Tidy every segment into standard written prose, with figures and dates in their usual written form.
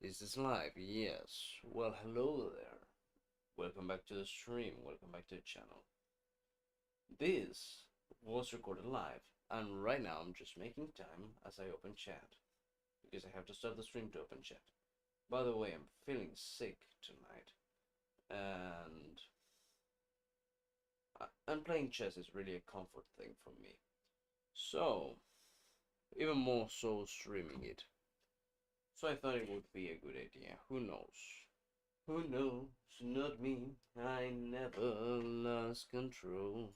Is this live? Yes. Well, hello there. Welcome back to the stream. Welcome back to the channel. This was recorded live, and right now I'm just making time as I open chat because I have to start the stream to open chat. By the way, I'm feeling sick tonight, and playing chess is really a comfort thing for me. So, even more so streaming it. So I thought it would be a good idea. Who knows? Who knows? Not me. I never lost control.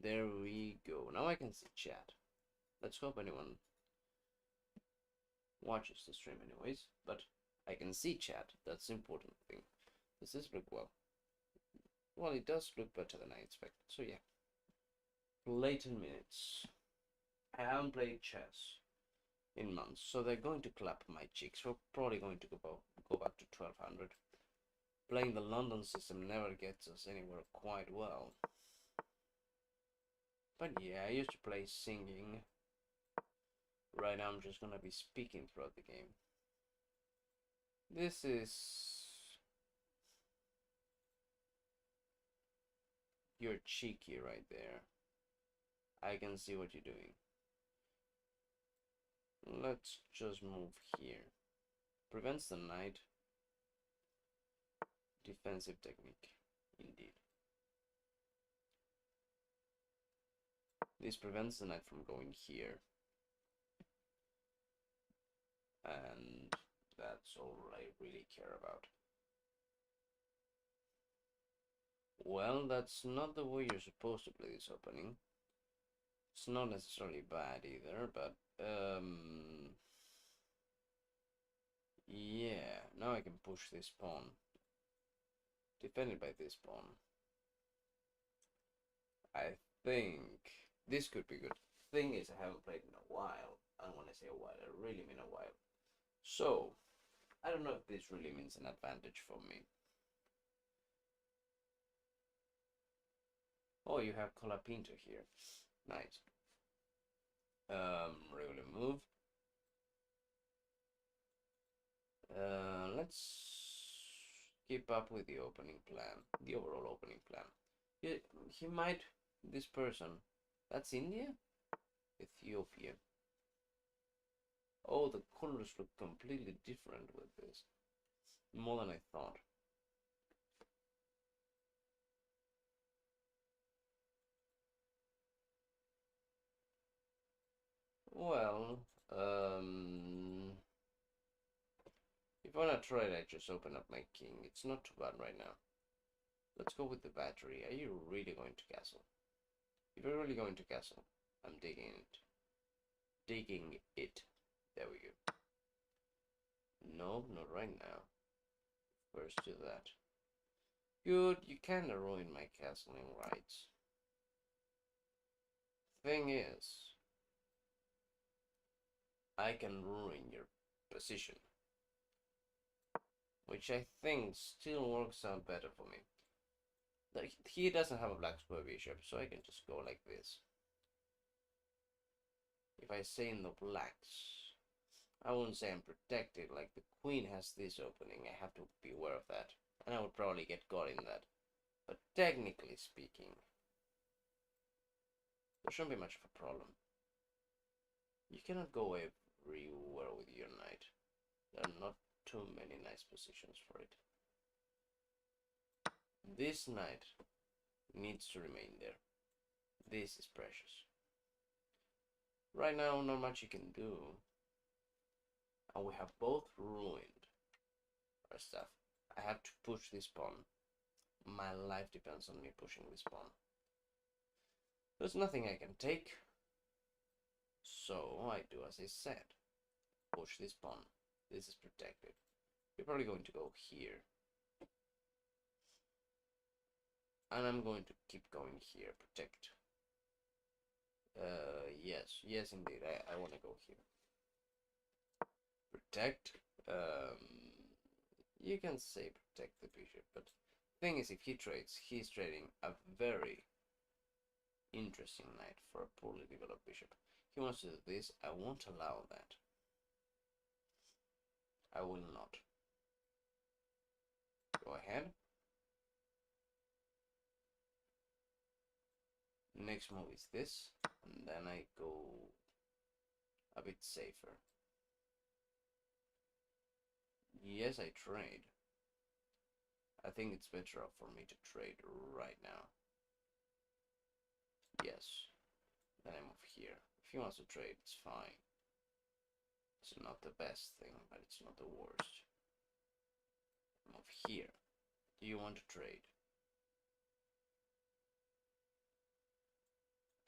There we go. Now I can see chat. Let's hope anyone watches the stream anyways. But I can see chat. That's the important thing. Does this look well? Well, it does look better than I expected. So yeah. Play 10 minutes. I haven't played chess in months, so they're going to clap my cheeks. We're probably going to go back to 1200. Playing the London system never gets us anywhere quite well. But yeah, I used to play singing. Right now I'm just gonna be speaking throughout the game. This is... You're cheeky right there. I can see what you're doing. Let's just move here. Prevents the knight. Defensive technique, indeed. This prevents the knight from going here. And that's all I really care about. Well, that's not the way you're supposed to play this opening. It's not necessarily bad either, but yeah, now I can push this pawn. Defended by this pawn. I think this could be good. Thing is, I haven't played in a while. And when I say a while, I really mean a while. So, I don't know if this really means an advantage for me. Oh, you have Colapinto here. Nice. Regular move. Let's keep up with the opening plan, the overall opening plan. He might, this person, that's India? Ethiopia. Oh, the colors look completely different with this. More than I thought. Well, if I wanna try it, I just open up my king. It's not too bad right now. Let's go with the battery. Are you really going to castle? If you're really going to castle, I'm digging it. Digging it. There we go. No, not right now. First do that. Good, you kinda ruined my castling rights. Thing is, I can ruin your position. Which I think still works out better for me. Like, he doesn't have a black square bishop, so I can just go like this. If I say no blacks, I wouldn't say I'm protected. Like, the queen has this opening, I have to be aware of that. And I would probably get caught in that. But technically speaking, there shouldn't be much of a problem. You cannot go everywhere with your knight. There are not too many nice positions for it. This knight needs to remain there. This is precious. Right now, not much you can do. And we have both ruined our stuff. I have to push this pawn. My life depends on me pushing this pawn. There's nothing I can take. So I do as I said. Push this pawn. This is protected. You're probably going to go here. And I'm going to keep going here. Protect. Yes indeed. I want to go here. Protect. You can say protect the bishop, but thing is, if he trades, he's trading a very interesting knight for a poorly developed bishop. He wants to do this. I won't allow that. I will not. Go ahead. Next move is this, and then I go a bit safer. Yes, I trade. I think it's better off for me to trade right now. Yes. Then I move here. If he wants to trade, it's fine. It's not the best thing, but it's not the worst. Move here. Do you want to trade?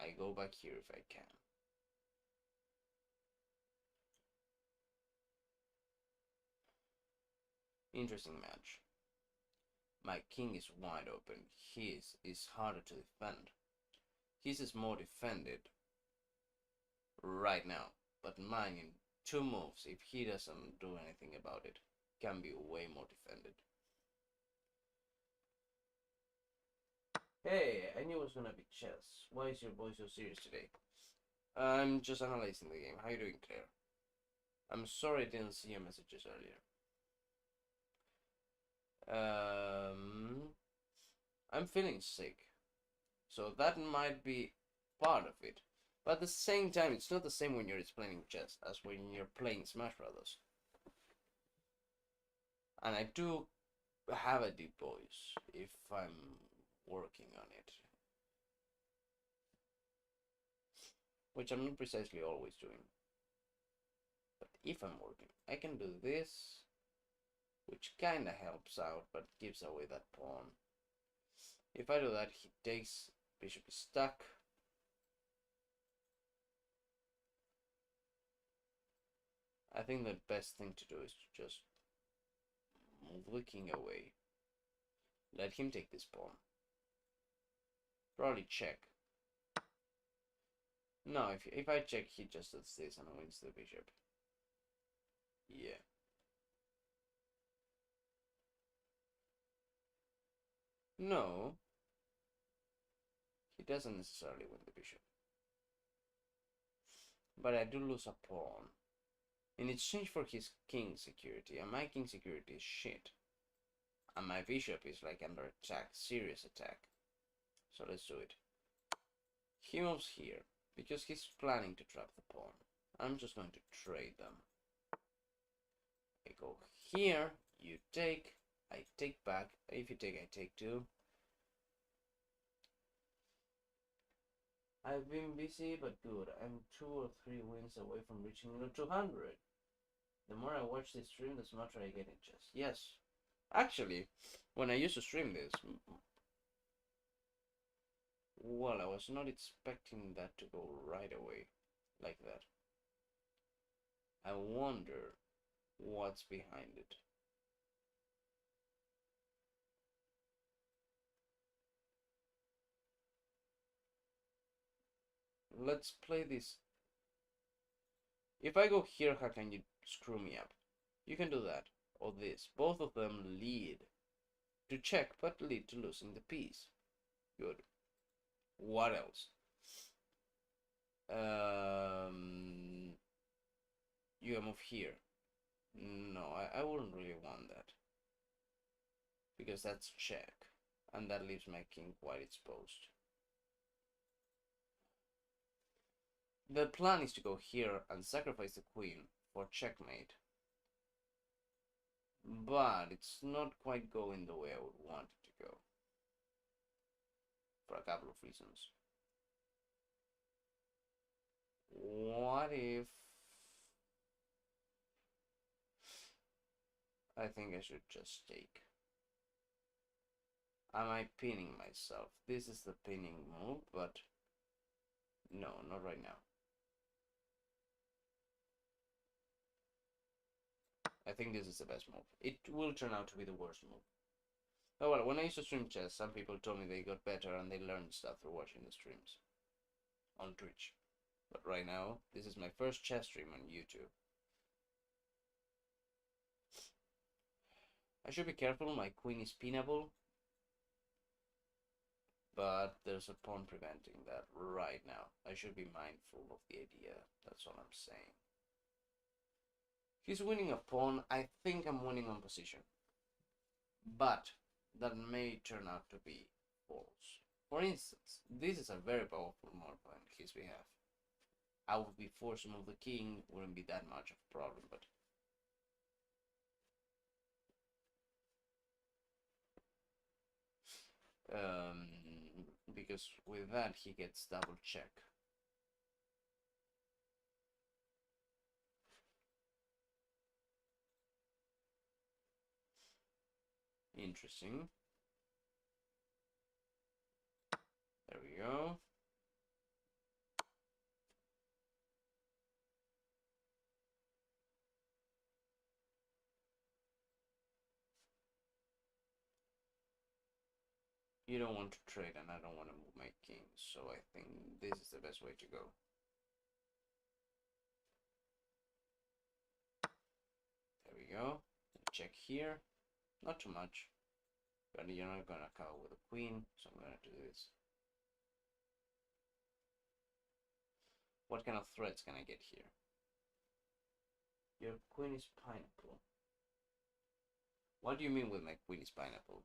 I go back here if I can. Interesting match. My king is wide open. His is harder to defend. His is more defended right now, but mine in 2 moves, if he doesn't do anything about it, can be way more defended. Hey, I knew it was gonna be chess. Why is your voice so serious today? I'm just analyzing the game. How you doing, Claire? I'm sorry I didn't see your messages earlier. I'm feeling sick, so that might be part of it. But at the same time, it's not the same when you're explaining chess as when you're playing Smash Brothers. And I do have a deep voice if I'm working on it, which I'm not precisely always doing. But if I'm working, I can do this, which kinda helps out, but gives away that pawn. If I do that, he takes, bishop is stuck. I think the best thing to do is to just move the king away. Let him take this pawn. Probably check. No, if I check, he just does this and wins the bishop. Yeah. No. He doesn't necessarily win the bishop. But I do lose a pawn. In exchange for his king security, and my king security is shit. And my bishop is like under attack, serious attack. So let's do it. He moves here, because he's planning to trap the pawn. I'm just going to trade them. I go here, you take, I take back. If you take, I take too. I've been busy, but good. I'm 2 or 3 wins away from reaching the 200. The more I watch this stream, the smarter I get in chess. Yes. Actually, when I used to stream this, well, I was not expecting that to go right away like that. I wonder what's behind it. Let's play this. If I go here, how can you screw me up? You can do that, or this. Both of them lead to check, but lead to losing the piece. Good. What else? You can move here. No, I wouldn't really want that. Because that's check. And that leaves my king quite exposed. The plan is to go here and sacrifice the queen for checkmate. But it's not quite going the way I would want it to go. For a couple of reasons. What if... I think I should just take. Am I pinning myself? This is the pinning move, but no, not right now. I think this is the best move. It will turn out to be the worst move. Oh well, when I used to stream chess, some people told me they got better and they learned stuff through watching the streams on Twitch. But right now, this is my first chess stream on YouTube. I should be careful, my queen is pinnable. But there's a pawn preventing that right now. I should be mindful of the idea, that's all I'm saying. He's winning a pawn. I think I'm winning on position. But that may turn out to be false. For instance, this is a very powerful move on his behalf. I would be forced to move the king, wouldn't be that much of a problem, but because with that he gets double check. Interesting. There we go. You don't want to trade and I don't want to move my king, so I think this is the best way to go. There we go. Check here. Not too much. But you're not gonna cover with a queen, so I'm gonna do this. What kind of threats can I get here? Your queen is pineapple. What do you mean with my queen is pineapple?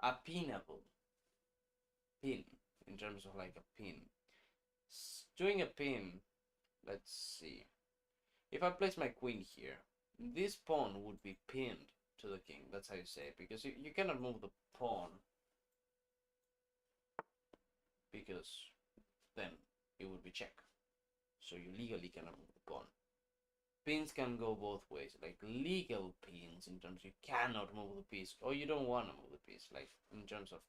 A pineapple. Pin. In terms of like a pin. Doing a pin, let's see. If I place my queen here, this pawn would be pinned to the king. That's how you say it. Because you cannot move the pawn. Because then it would be check. So you legally cannot move the pawn. Pins can go both ways, like legal pins in terms you cannot move the piece or you don't want to move the piece, like in terms of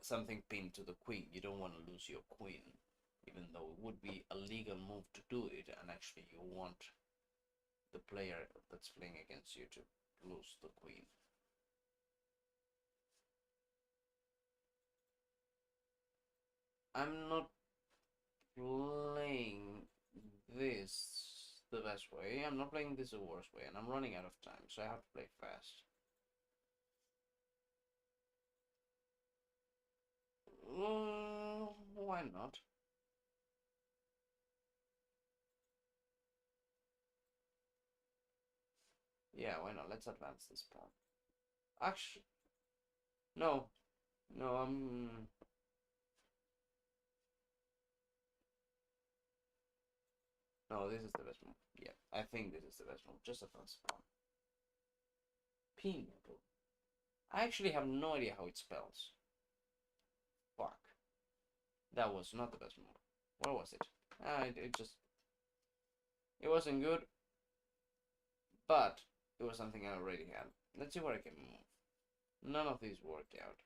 something pinned to the queen. You don't want to lose your queen, even though it would be a legal move to do it, and actually you want the player that's playing against you to lose the queen. I'm not playing this the best way. I'm not playing this the worst way, and I'm running out of time, so I have to play fast. Why not? Yeah, why not? Let's advance this pawn. Actually, no, I'm. No, this is the best move. Yeah, I think this is the best move. Just advance the pawn. Pineapple. I actually have no idea how it spells. Fuck. That was not the best move. What was it? It wasn't good, but it was something I already had. Let's see what I can move. None of these worked out.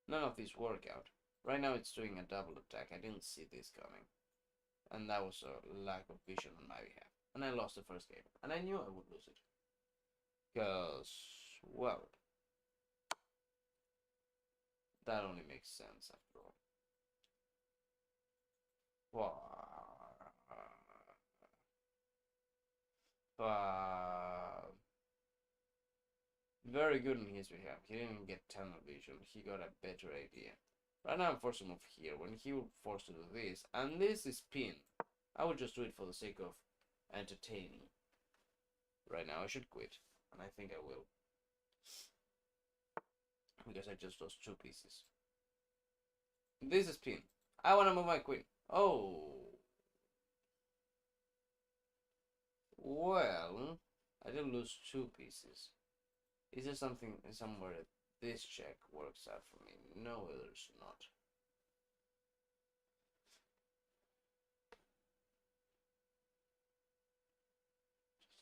None of these work out. Right now it's doing a double attack. I didn't see this coming. And that was a lack of vision on my behalf. And I lost the first game. And I knew I would lose it. Because, well, that only makes sense after all. Very good on his behalf. He didn't get tunnel vision. He got a better idea. Right now I'm forced to move here. When he would force to do this, and this is pin, I would just do it for the sake of entertaining. Right now I should quit, and I think I will. Because I just lost 2 pieces. This is pin. I want to move my queen. Oh. Well, I didn't lose 2 pieces. Is there something somewhere that this check works out for me? No, there's not.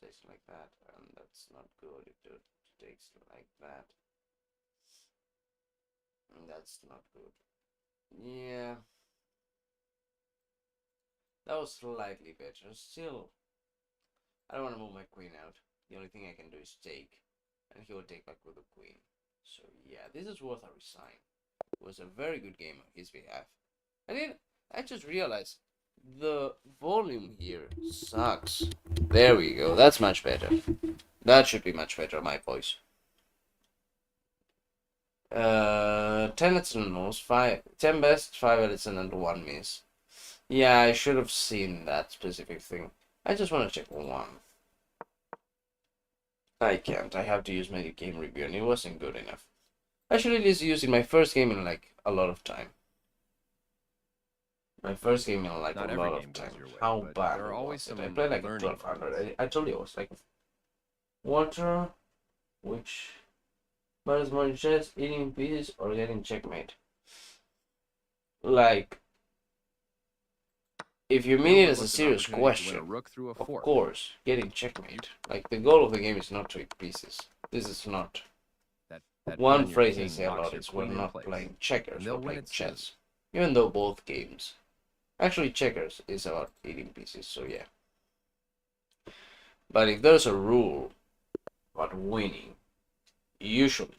Just takes like that, and that's not good. It takes like that. And that's not good. Yeah. That was slightly better. Still, I don't want to move my queen out. The only thing I can do is take. And he will take back with the queen. So yeah, this is worth a resign. It was a very good game on his behalf. And then I just realized the volume here sucks. There we go. That's much better. That should be much better, my voice. 10 Edison knows, 10 best, 5 Edison, and 1 miss. Yeah, I should have seen that specific thing. I just want to check one. I can't. I have to use my game review, and it wasn't good enough. I should at least use it my first game in like a lot of time. My first game in like Not a every lot game of goes time. your way, How but bad there are always was it? I some played like a learning 1200. I told you it was like water, which matters more chess, eating pieces, or getting checkmate. Like, if you You mean it as a overlooked an serious opportunity to win a question, rook through a of fork. course, getting checkmate. Like, the goal of the game is not to eat pieces. This is not. That pawn One on your phrase I king say a locks lot your is we're queen in not place, playing and checkers, they'll we're win playing it soon. chess. Even though both games. Actually, checkers is about eating pieces, so yeah. But if there's a rule about winning, usually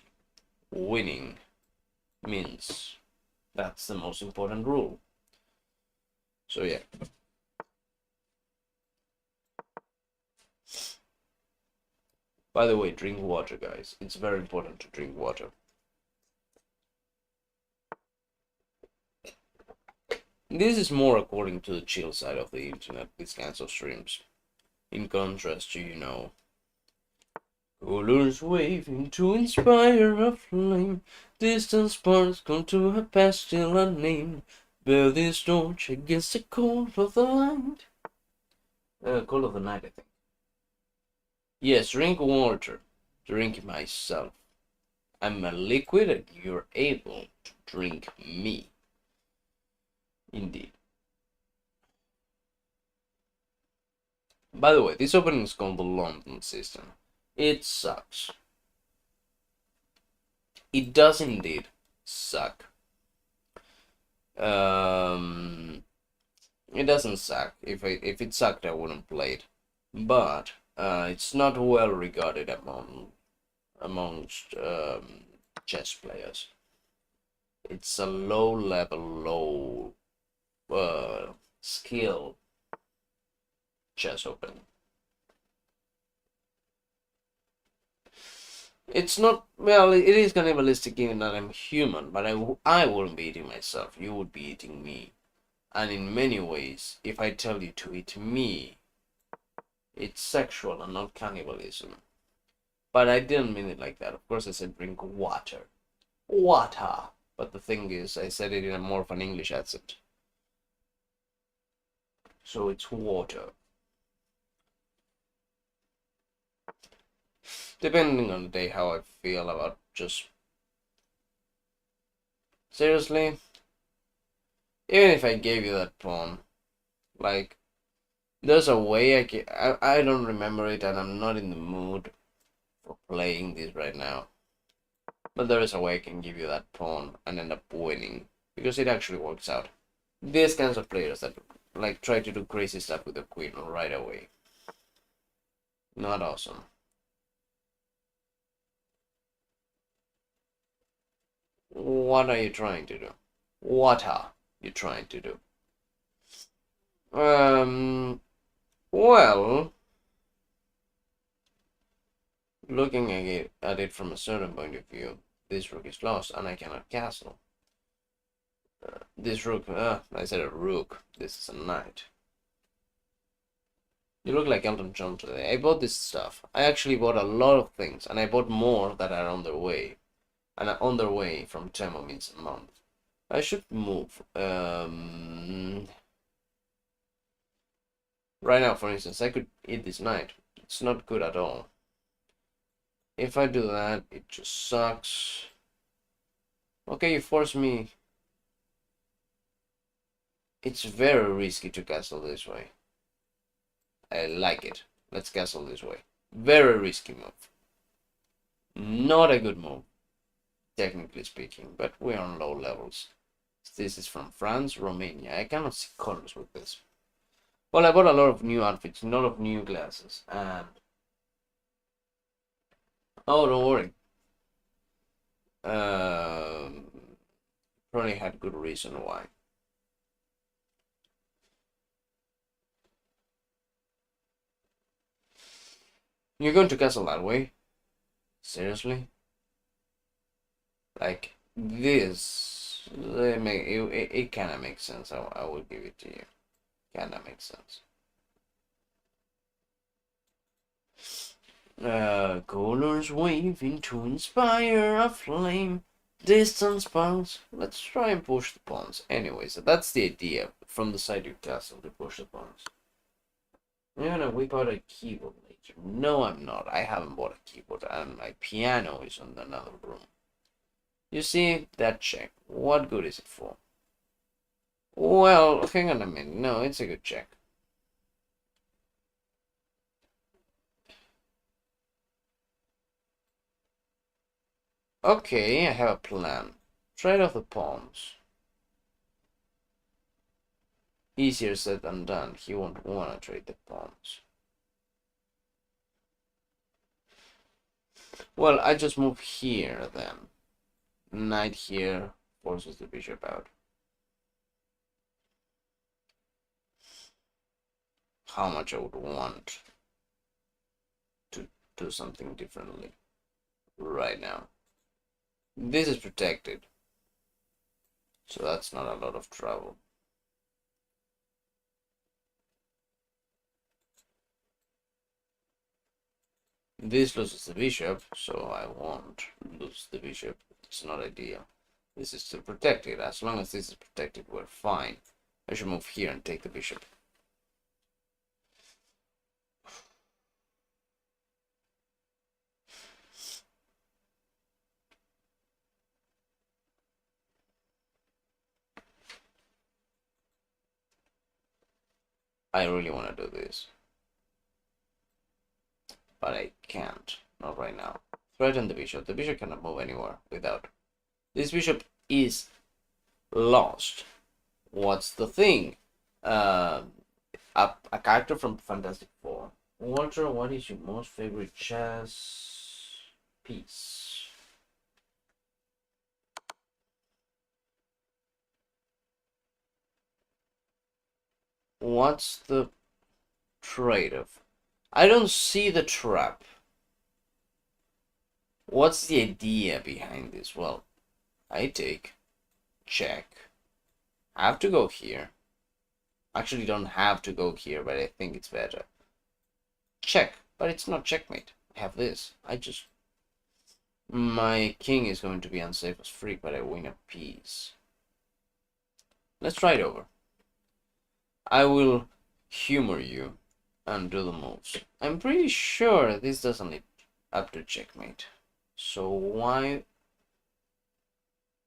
winning means that's the most important rule. So yeah. By the way, drink water, guys. It's very important to drink water. This is more according to the chill side of the internet, these kinds of streams. In contrast to, colors waving to inspire a flame. Distant sparks come to a past still unnamed. Bear this torch against the cold of the night. Cold of the night, I think. Yes, drink water. Drink myself. I'm a liquid and you're able to drink me. Indeed. By the way, this opening is called the London system. It sucks. It does indeed suck. It doesn't suck. If it sucked, I wouldn't play it. But it's not well regarded amongst chess players. It's a low level, low skill chess opening. It's not, well, it is cannibalistic given that I'm human, but I wouldn't be eating myself. You would be eating me. And in many ways, if I tell you to eat me, it's sexual and not cannibalism. But I didn't mean it like that. Of course, I said drink water. Water. But the thing is, I said it in a more of an English accent. So it's water. Depending on the day how I feel about just... Seriously? Even if I gave you that pawn, like, there's a way I don't remember it and I'm not in the mood for playing this right now. But there is a way I can give you that pawn and end up winning. Because it actually works out. These kinds of players that like try to do crazy stuff with the queen right away. Not awesome. What are you trying to do? What are you trying to do? Well, looking at it from a certain point of view, this rook is lost and I cannot castle. This rook, I said a rook, this is a knight. You look like Elton John today. I bought this stuff. I actually bought a lot of things, and I bought more that are on their way. And on their way from Temo means a month. I should move. Right now, for instance, I could eat this knight. It's not good at all. If I do that, it just sucks. Okay, you force me. It's very risky to castle this way. I like it. Let's castle this way. Very risky move. Not a good move, technically speaking, but we're on low levels. This is from France, Romania. I cannot see colors with this. Well, I bought a lot of new outfits, a lot of new glasses, and... Oh, don't worry. Probably had good reason why. You're going to castle that way? Seriously? Like, this... It kind of makes sense. I will give it to you. Kinda makes sense. Colors waving to inspire a flame. Distance bounce. Let's try and push the pawns. Anyways, that's the idea. From the side of your castle to push the pawns. I'm gonna whip out a keyboard later. No, I'm not. I haven't bought a keyboard, and my piano is in another room. You see, that check. What good is it for? Well, hang on a minute. No, it's a good check. Okay, I have a plan. Trade off the pawns. Easier said than done. He won't want to trade the pawns. Well, I just move here then. Knight here forces the bishop out. How much I would want to do something differently right now. This is protected, so that's not a lot of trouble. This loses the bishop, so I won't lose the bishop. It's not ideal. This is still protected. As long as this is protected, we're fine. I should move here and take the bishop. I really want to do this, but I can't. Not right now. Threaten the bishop. The bishop cannot move anywhere without. This bishop is lost. What's the thing? A character from Fantastic Four. Walter, what is your most favorite chess piece? What's the trade-off? I don't see the trap. What's the idea behind this? Well, I take, check. I have to go here. Actually, don't have to go here, but I think it's better. Check, but it's not checkmate. I have this. My king is going to be unsafe as freak, but I win a piece. Let's try it over. I will humor you and do the moves. I'm pretty sure this doesn't lead up to checkmate. So why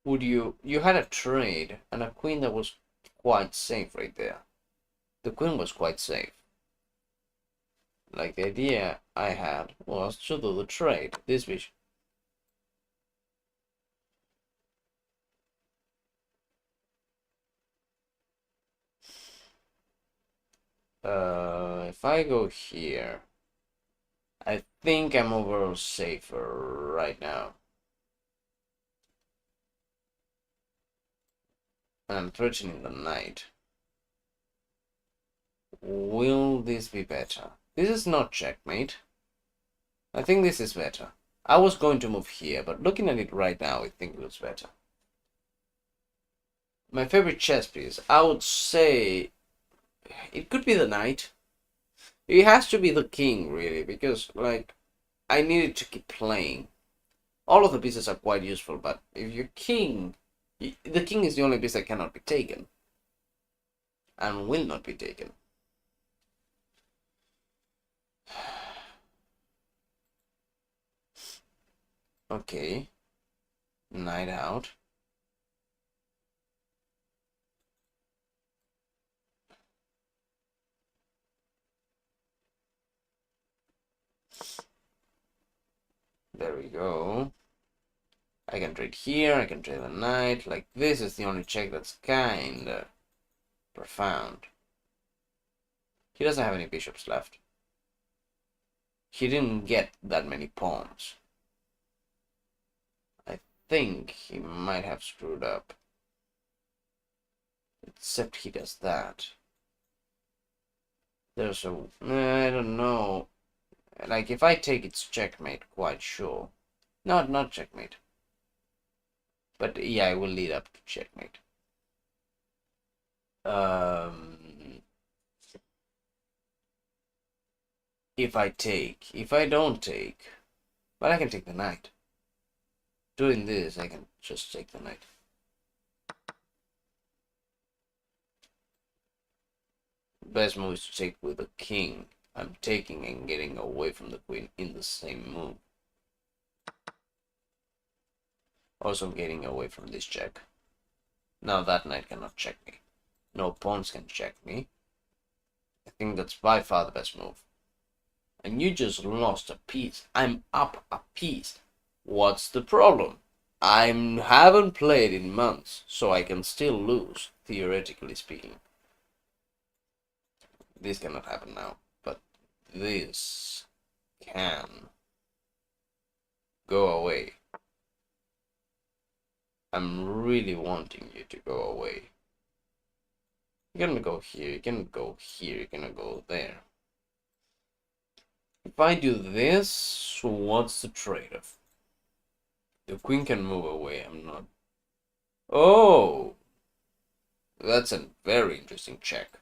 would you had a trade and a queen that was quite safe right there. The queen was quite safe. Like the idea I had was to do the trade. This bishop. If I go here, I think I'm overall safer right now. And I'm threatening the knight. Will this be better? This is not checkmate. I think this is better. I was going to move here, but looking at it right now, I think it looks better. My favorite chess piece, I would say it could be the knight. It has to be the king, really, because, like, I needed to keep playing. All of the pieces are quite useful, but if your king... The king is the only piece that cannot be taken. And will not be taken. Okay. Knight out. There we go. I can trade here, I can trade the knight. Like, this is the only check that's kinda profound. He doesn't have any bishops left. He didn't get that many pawns. I think he might have screwed up. Except he does that. There's a... I don't know. Like, if I take it's checkmate, quite sure. No, not checkmate. But yeah, it will lead up to checkmate. if I take. If I don't take, but I can take the knight. Doing this, I can just take the knight. Best move is to take with the king. I'm taking and getting away from the queen in the same move. Also getting away from this check. Now that knight cannot check me. No pawns can check me. I think that's by far the best move. And you just lost a piece. I'm up a piece. What's the problem? I haven't played in months, so I can still lose, theoretically speaking. This cannot happen now, but this can go away. I'm really wanting you to go away. You're gonna go here, you're gonna go here, you're gonna go there. If I do this, what's the trade-off? The queen can move away, I'm not. Oh! That's a very interesting check.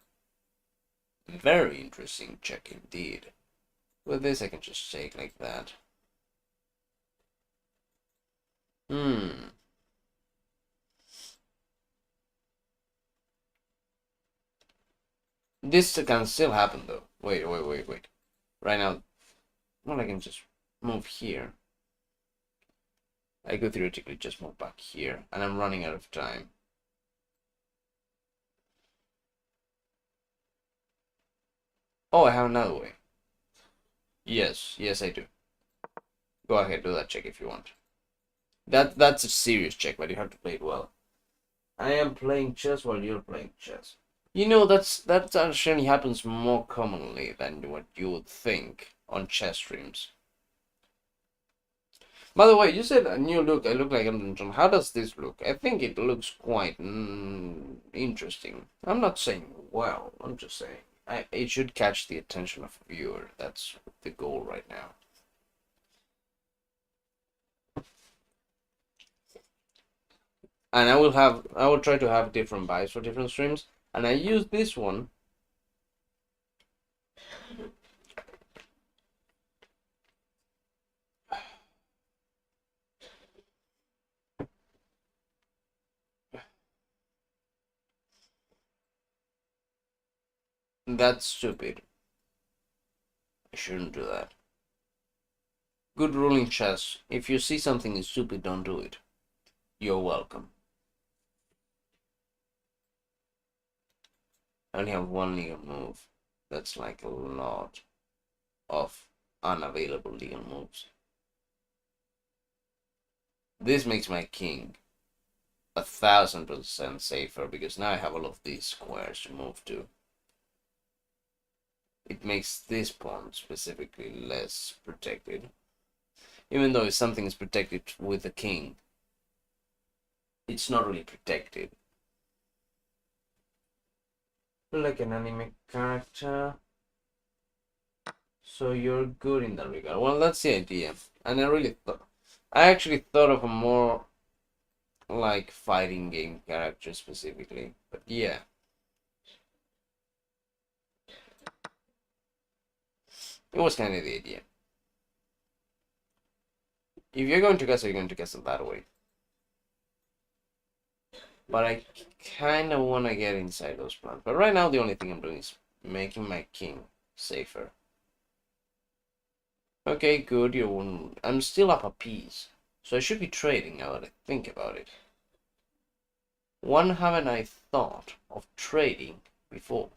Very interesting check indeed. With this I can just take like that. This can still happen though. Wait. Right now, well, I can just move here. I could theoretically just move back here, and I'm running out of time. Oh, I have another way. Yes, I do. Go ahead, do that check if you want. That's a serious check, but you have to play it well. I am playing chess while you're playing chess. You know, that actually happens more commonly than what you would think on chess streams. By the way, you said a new look. I look like Elton John. How does this look? I think it looks quite interesting. I'm not saying well. I'm just saying it should catch the attention of a viewer. That's the goal right now. And I will try to have different buys for different streams. And I use this one. That's stupid. I shouldn't do that. Good rule in chess. If you see something is stupid, don't do it. You're welcome. I only have one legal move. That's like a lot of unavailable legal moves. This makes my king 1000% safer because now I have all of these squares to move to. It makes this pawn specifically less protected. Even though if something is protected with the king, it's not really protected. Like an anime character. So you're good in that regard. Well, that's the idea. And I actually thought of a more like fighting game character specifically. But yeah. It was kind of the idea. If you're going to castle, you're going to castle that way. But I kind of want to get inside those plans. But right now, the only thing I'm doing is making my king safer. Okay, good. I'm still up a piece. So I should be trading now that I think about it. When haven't I thought of trading before?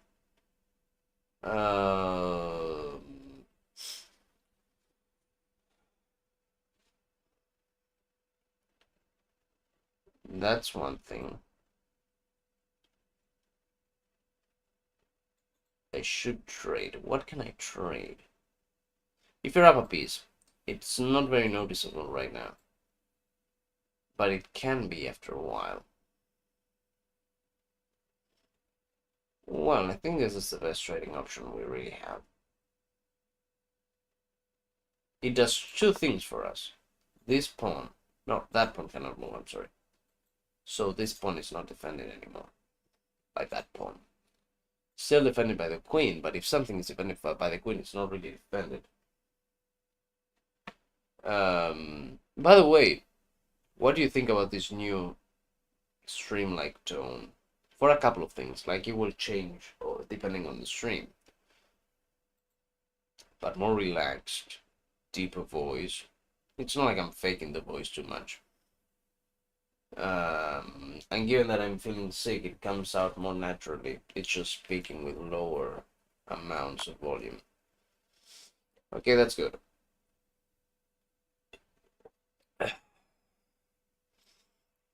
That's one thing. I should trade. What can I trade? If you're up a piece, it's not very noticeable right now. But it can be after a while. Well, I think this is the best trading option we really have. It does two things for us. This pawn, no, that pawn cannot move, I'm sorry. So this pawn is not defended anymore by that pawn. Still defended by the queen, but if something is defended by the queen, it's not really defended. By the way, what do you think about this new stream-like tone? For a couple of things, like it will change or depending on the stream, but more relaxed, deeper voice. It's not like I'm faking the voice too much. And given that I'm feeling sick, it comes out more naturally. It's just speaking with lower amounts of volume. Okay, that's good.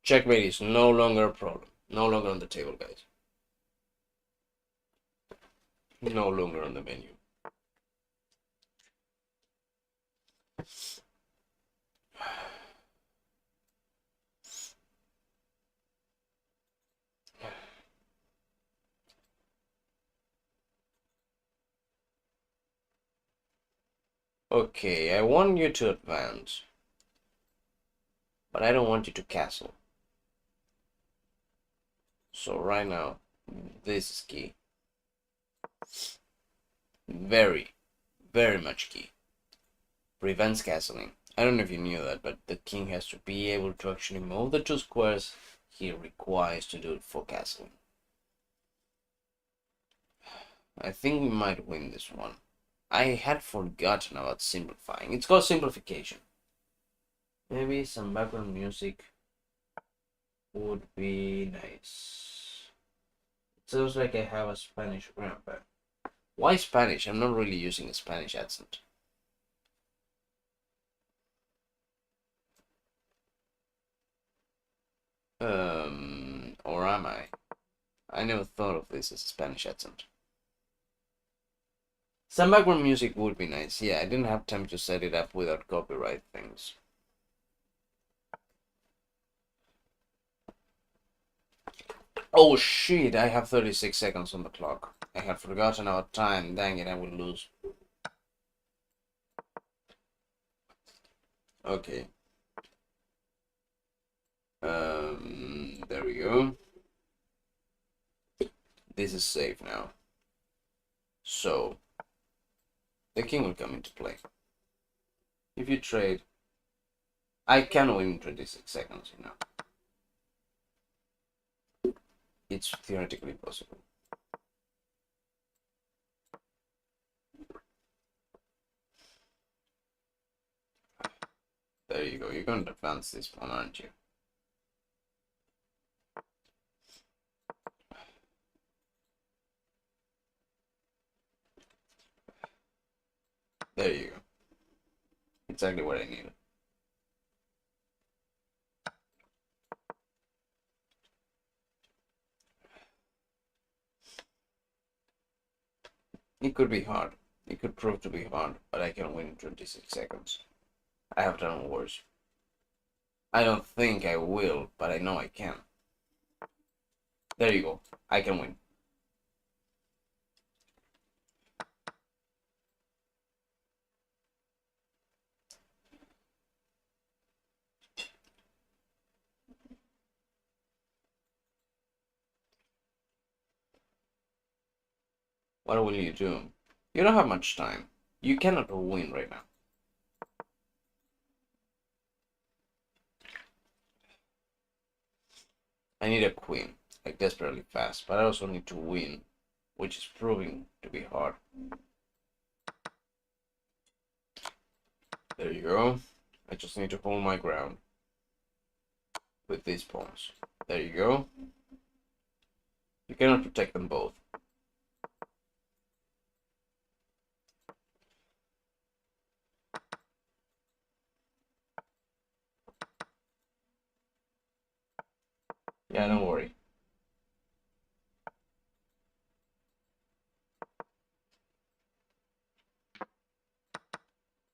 Checkmate is no longer a problem. No longer on the table, guys. No longer on the menu. Okay, I want you to advance, but I don't want you to castle. So right now, this is key. Very, very much key. Prevents castling. I don't know if you knew that, but the king has to be able to actually move the 2 squares he requires to do it for castling. I think we might win this one. I had forgotten about simplifying. It's called simplification. Maybe some background music would be nice. It sounds like I have a Spanish grandpa. Why Spanish? I'm not really using a Spanish accent. Or am I? I never thought of this as a Spanish accent. Some background music would be nice. Yeah, I didn't have time to set it up without copyright things. Oh shit, I have 36 seconds on the clock. I had forgotten our time. Dang it, I will lose. Okay. There we go. This is safe now. So, the king will come into play. If you trade, I can win in 26 seconds, you know. It's theoretically possible. There you go. You're going to advance this pawn, aren't you? There you go. Exactly what I needed. It could be hard. It could prove to be hard, but I can win in 26 seconds. I have done worse. I don't think I will, but I know I can. There you go. I can win. What will you do? You don't have much time. You cannot win right now. I need a queen, like desperately fast, but I also need to win, which is proving to be hard. There you go. I just need to hold my ground with these pawns. There you go. You cannot protect them both. Yeah, don't worry.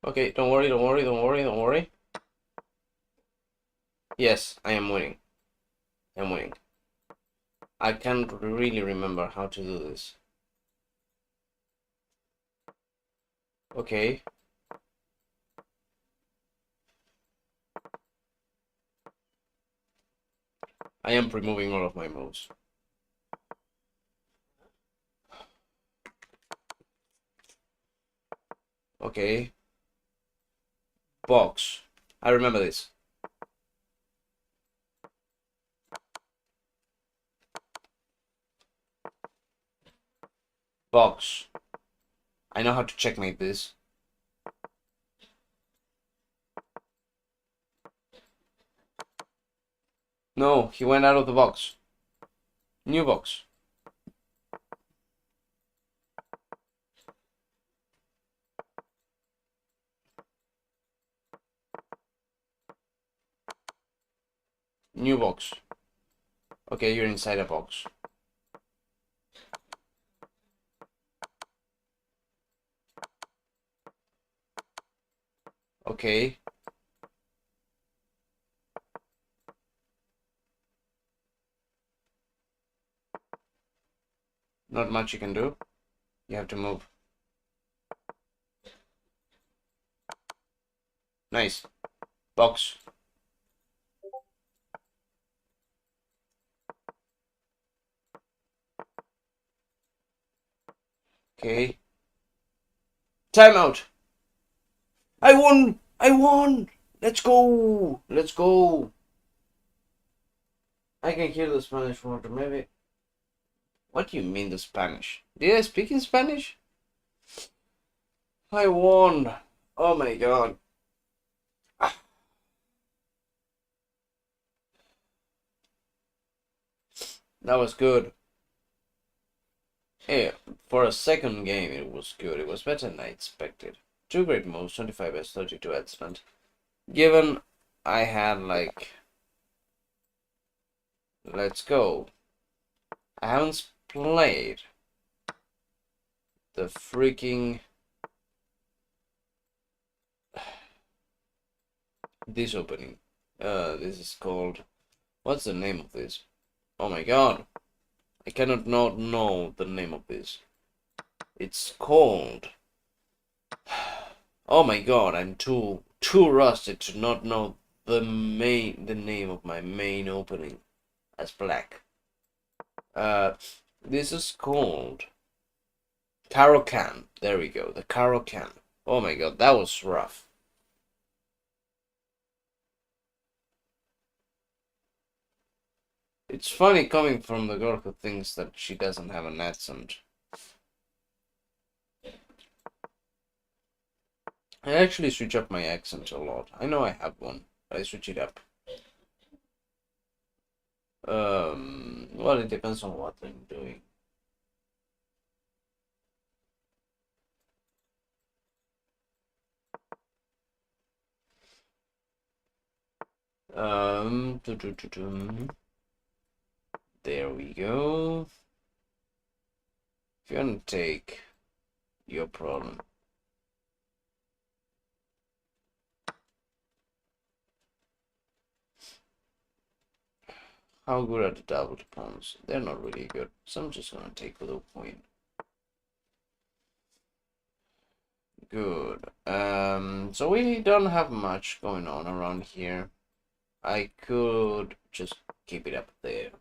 Okay, don't worry, don't worry, don't worry, don't worry. Yes, I am winning. I'm winning. I can't really remember how to do this. Okay. I am removing all of my moves. Okay. Box. I remember this. Box. I know how to checkmate this. No, he went out of the box. New box. New box. Okay, you're inside a box. Okay. Not much you can do. You have to move. Nice. Box. Okay. Timeout. I won! I won! Let's go! Let's go! I can hear the Spanish word, maybe. What do you mean the Spanish? Did I speak in Spanish? I won! Oh my god. That was good. Yeah, for a second game it was good. It was better than I expected. 2 great moves, 25 S, 32 excellent. Given I had like... Let's go. I haven't played the freaking... This opening. This is called... What's the name of this? Oh my god. I cannot not know the name of this. It's called... Oh my god, I'm too rusted to not know the name of my main opening as black. This is called Caro-Kann. There we go, the Caro-Kann. Oh my god, that was rough. It's funny coming from the girl who thinks that she doesn't have an accent. I actually switch up my accent a lot. I know I have one, but I switch it up. Well, it depends on what I'm doing. Doo -doo -doo -doo. There we go. If you want to take your problem. How good are the double pawns? They're not really good, so I'm just gonna take the queen. Good. So we don't have much going on around here. I could just keep it up there.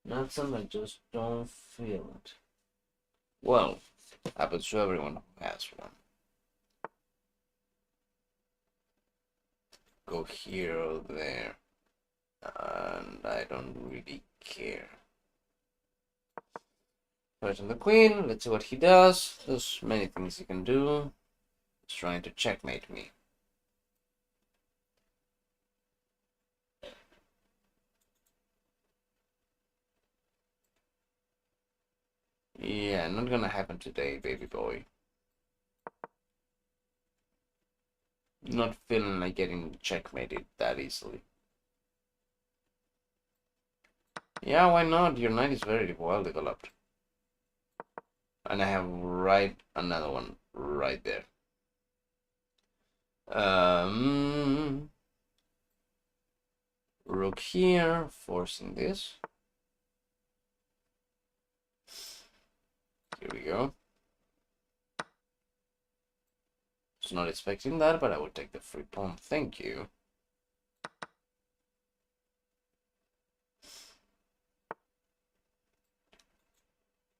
Not some, I just don't feel it. Well, happens to everyone who has one. Go here or there. And I don't really care. Put on the queen, let's see what he does. There's many things he can do. He's trying to checkmate me. Yeah, not gonna happen today, baby boy. Not feeling like getting checkmated that easily. Yeah, why not? Your knight is very well developed. And I have another one right there. Rook here, forcing this. Here we go. Was not expecting that, but I would take the free pawn. Thank you.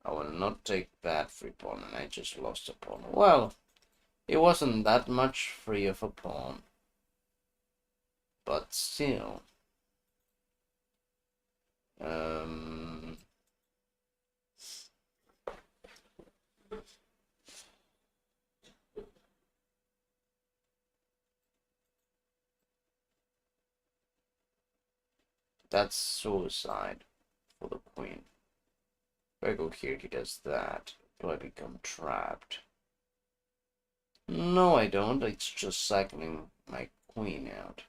I will not take that free pawn, and I just lost a pawn. Well, It wasn't that much free of a pawn, but still. That's suicide for the queen. If I go here, he does that. Do I become trapped? No, I don't. It's just cycling my queen out.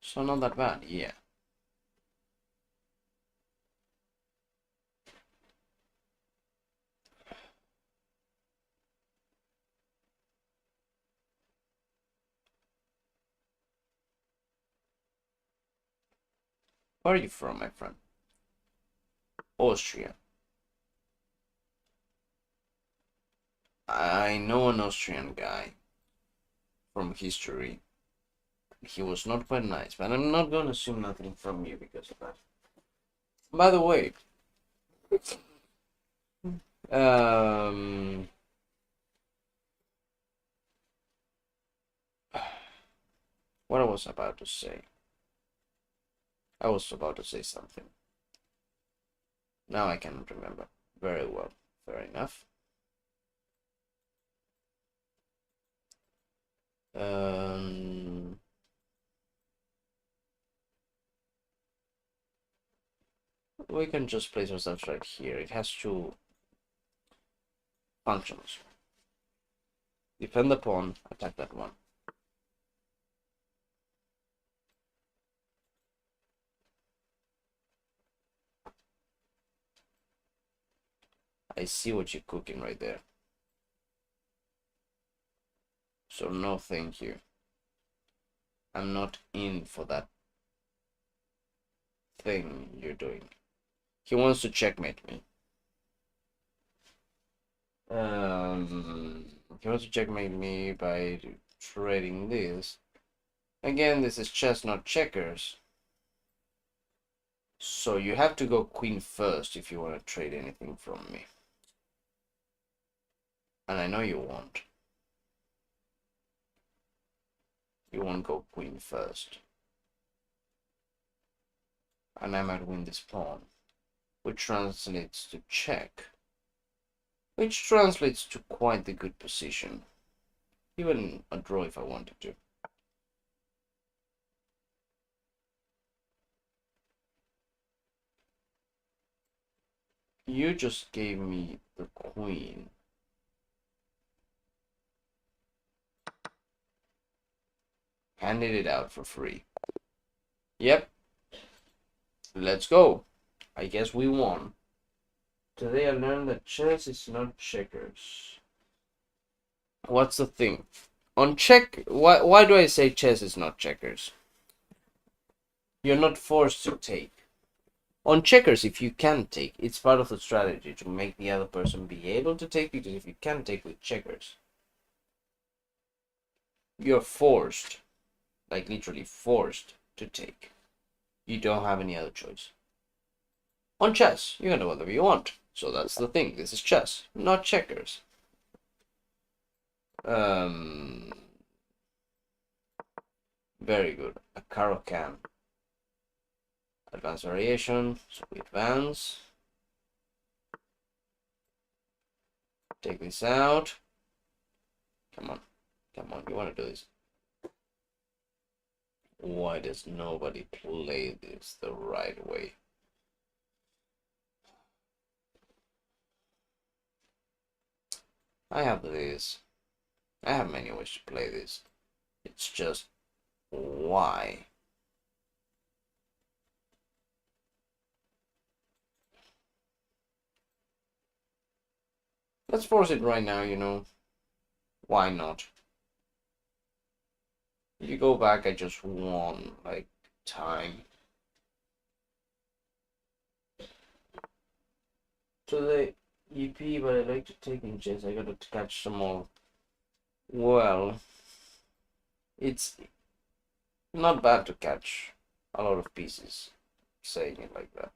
So not that bad, yeah. Where are you from, my friend? Austria. I know an Austrian guy from history. He was not quite nice, but I'm not going to assume nothing from you because of that. By the way, what I was about to say. I was about to say something. Now I cannot remember. Very well. Fair enough. We can just place ourselves right here. It has two functions. Defend the pawn, attack that one. I see what you're cooking right there. So no thank you. I'm not in for that thing you're doing. He wants to checkmate me. He wants to checkmate me by trading this. Again, this is chess, not checkers. So you have to go queen first if you want to trade anything from me. And I know you won't. You won't go queen first. And I might win this pawn, which translates to check. Which translates to quite a good position. Even a draw if I wanted to. You just gave me the queen. Handed it out for free. Yep. Let's go. I guess we won. Today I learned that chess is not checkers. What's the thing? On check, why do I say chess is not checkers? You're not forced to take. On checkers, if you can take, it's part of the strategy to make the other person be able to take, because if you can take with checkers, you're forced, like literally forced to take. You don't have any other choice. On chess, you can do whatever you want. So that's the thing. This is chess, not checkers. Very good. A Caro-Kann. Advanced variation. So we advance. Take this out. Come on. Come on. You want to do this. Why does nobody play this the right way? I have this. I have many ways to play this. It's just why? Let's force it right now, you know. Why not? If you go back, I just won, like, time. To the EP, but I like to take in chess. I gotta catch some more. Well, it's not bad to catch a lot of pieces, saying it like that.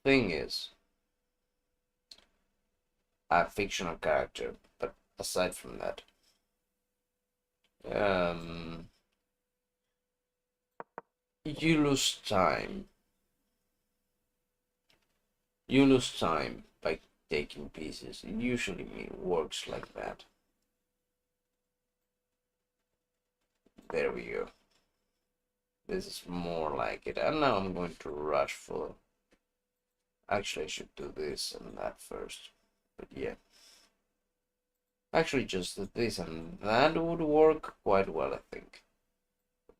thing is, a fictional character, but aside from that, you lose time. You lose time by taking pieces. It usually works like that. There we go. This is more like it. And now I'm going to rush for... Actually, I should do this and that first. But yeah. Actually, just this and that would work quite well, I think.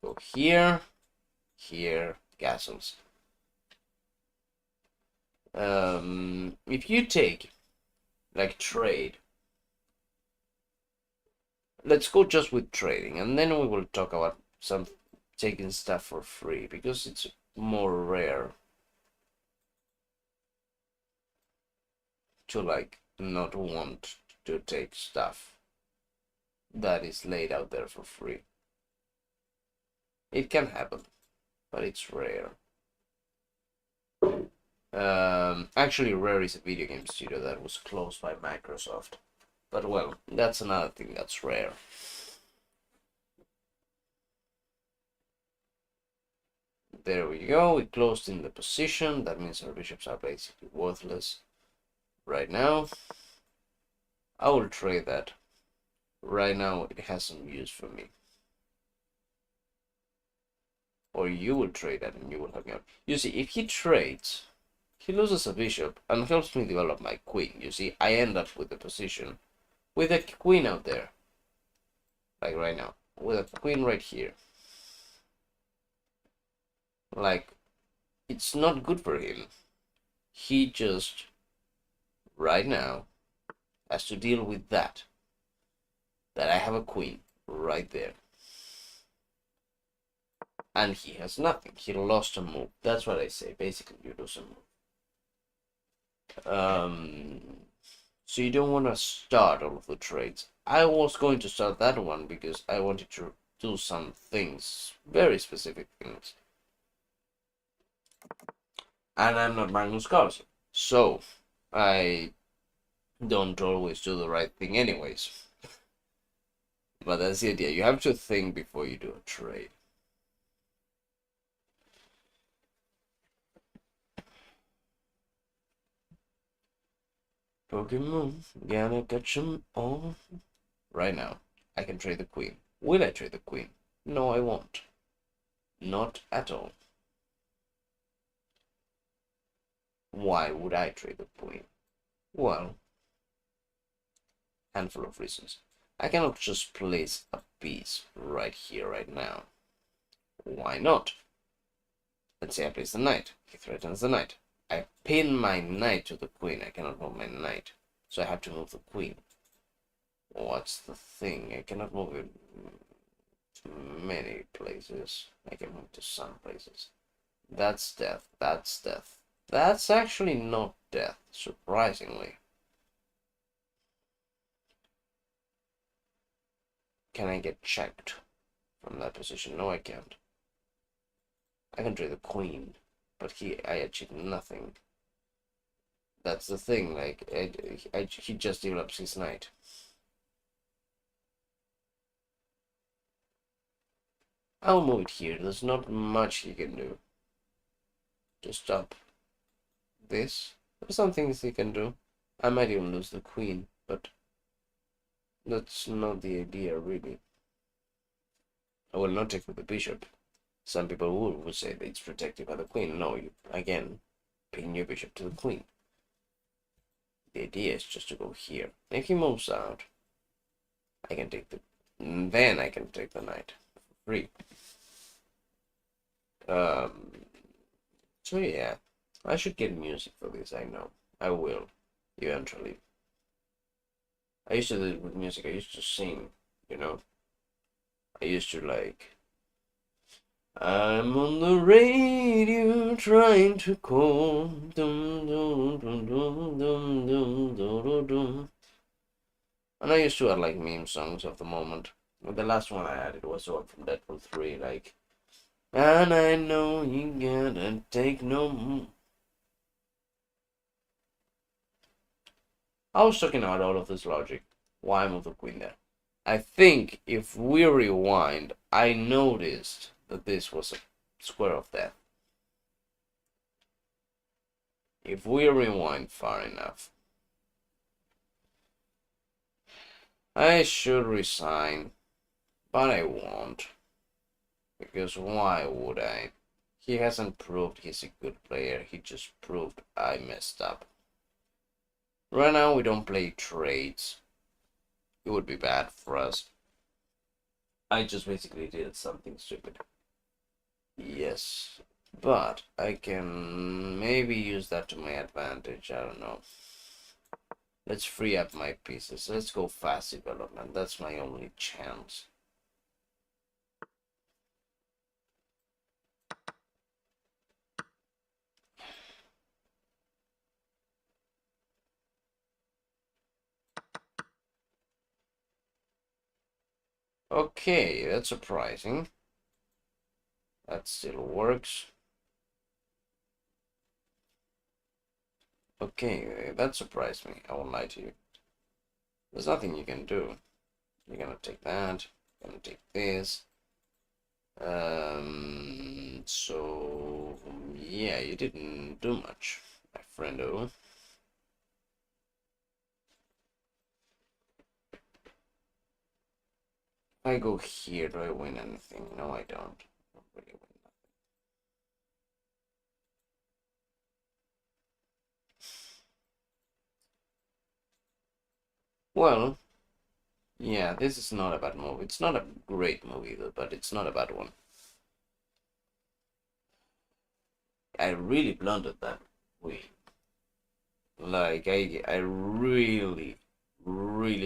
Go here, here, castles. If you take, like, trade, let's go just with trading, and then we will talk about some taking stuff for free, because it's more rare to, like, not want to take stuff that is laid out there for free. It can happen, but it's rare. Actually, Rare is a video game studio that was closed by Microsoft. But well, that's another thing that's rare. There we go, we closed in the position. That means our bishops are basically worthless right now. I will trade that. Right now, it has some use for me. Or you will trade that and you will help me out. You see, if he trades, he loses a bishop and helps me develop my queen. You see, I end up with a position with a queen out there. Like right now. With a queen right here. Like, it's not good for him. He just, right now, has to deal with that. That I have a queen right there. And he has nothing. He lost a move. That's what I say. Basically, you lose a move. So you don't want to start all of the trades. I was going to start that one because I wanted to do some things, very specific things. And I'm not Magnus Carlsen, so I don't always do the right thing anyways. But that's the idea. You have to think before you do a trade. Pokemon, gonna catch them all. Right now, I can trade the queen. Will I trade the queen? No, I won't. Not at all. Why would I trade the queen? Well, handful of reasons. I cannot just place a piece right here, right now. Why not? Let's say I place the knight. He threatens the knight. I pin my knight to the queen. I cannot move my knight. So I have to move the queen. What's the thing? I cannot move it to many places. I can move to some places. That's death. That's death. That's actually not death, surprisingly. Can I get checked from that position? No, I can't. I can trade the queen, but I achieved nothing. That's the thing, like, he just develops his knight. I'll move it here. There's not much he can do. Just stop this. There's some things he can do. I might even lose the queen, but that's not the idea, really. I will not take with the bishop. Some people would say that it's protected by the queen. No, you, again, pin your bishop to the queen. The idea is just to go here. If he moves out, I can take the... Then I can take the knight. Free. So yeah, I should get music for this, I know. I will, eventually. I used to do it with music, I used to sing, you know. I used to like... I'm on the radio trying to call. Dum, dum, dum, dum, dum, dum, dum, dum. And I used to add like meme songs of the moment. The last one I added was one from Deadpool 3, like, and I know you gotta take no more. I was talking about all of this logic. Why move the queen there? I think if we rewind, I noticed that this was a square of death. If we rewind far enough, I should resign, but I won't. Because why would I? He hasn't proved he's a good player, he just proved I messed up. Right now we don't play trades. It would be bad for us. I just basically did something stupid. Yes, but I can maybe use that to my advantage, I don't know. Let's free up my pieces. Let's go fast development. That's my only chance. Okay, that's surprising. That still works. Okay, that surprised me. I won't lie to you. There's nothing you can do. You're gonna take that. You're gonna take this. So yeah, you didn't do much, my friendo. If I go here, do I win anything? No, I don't. I don't really win nothing. Well, yeah, this is not a bad movie. It's not a great movie though, but it's not a bad one. I really blundered that way. Like I really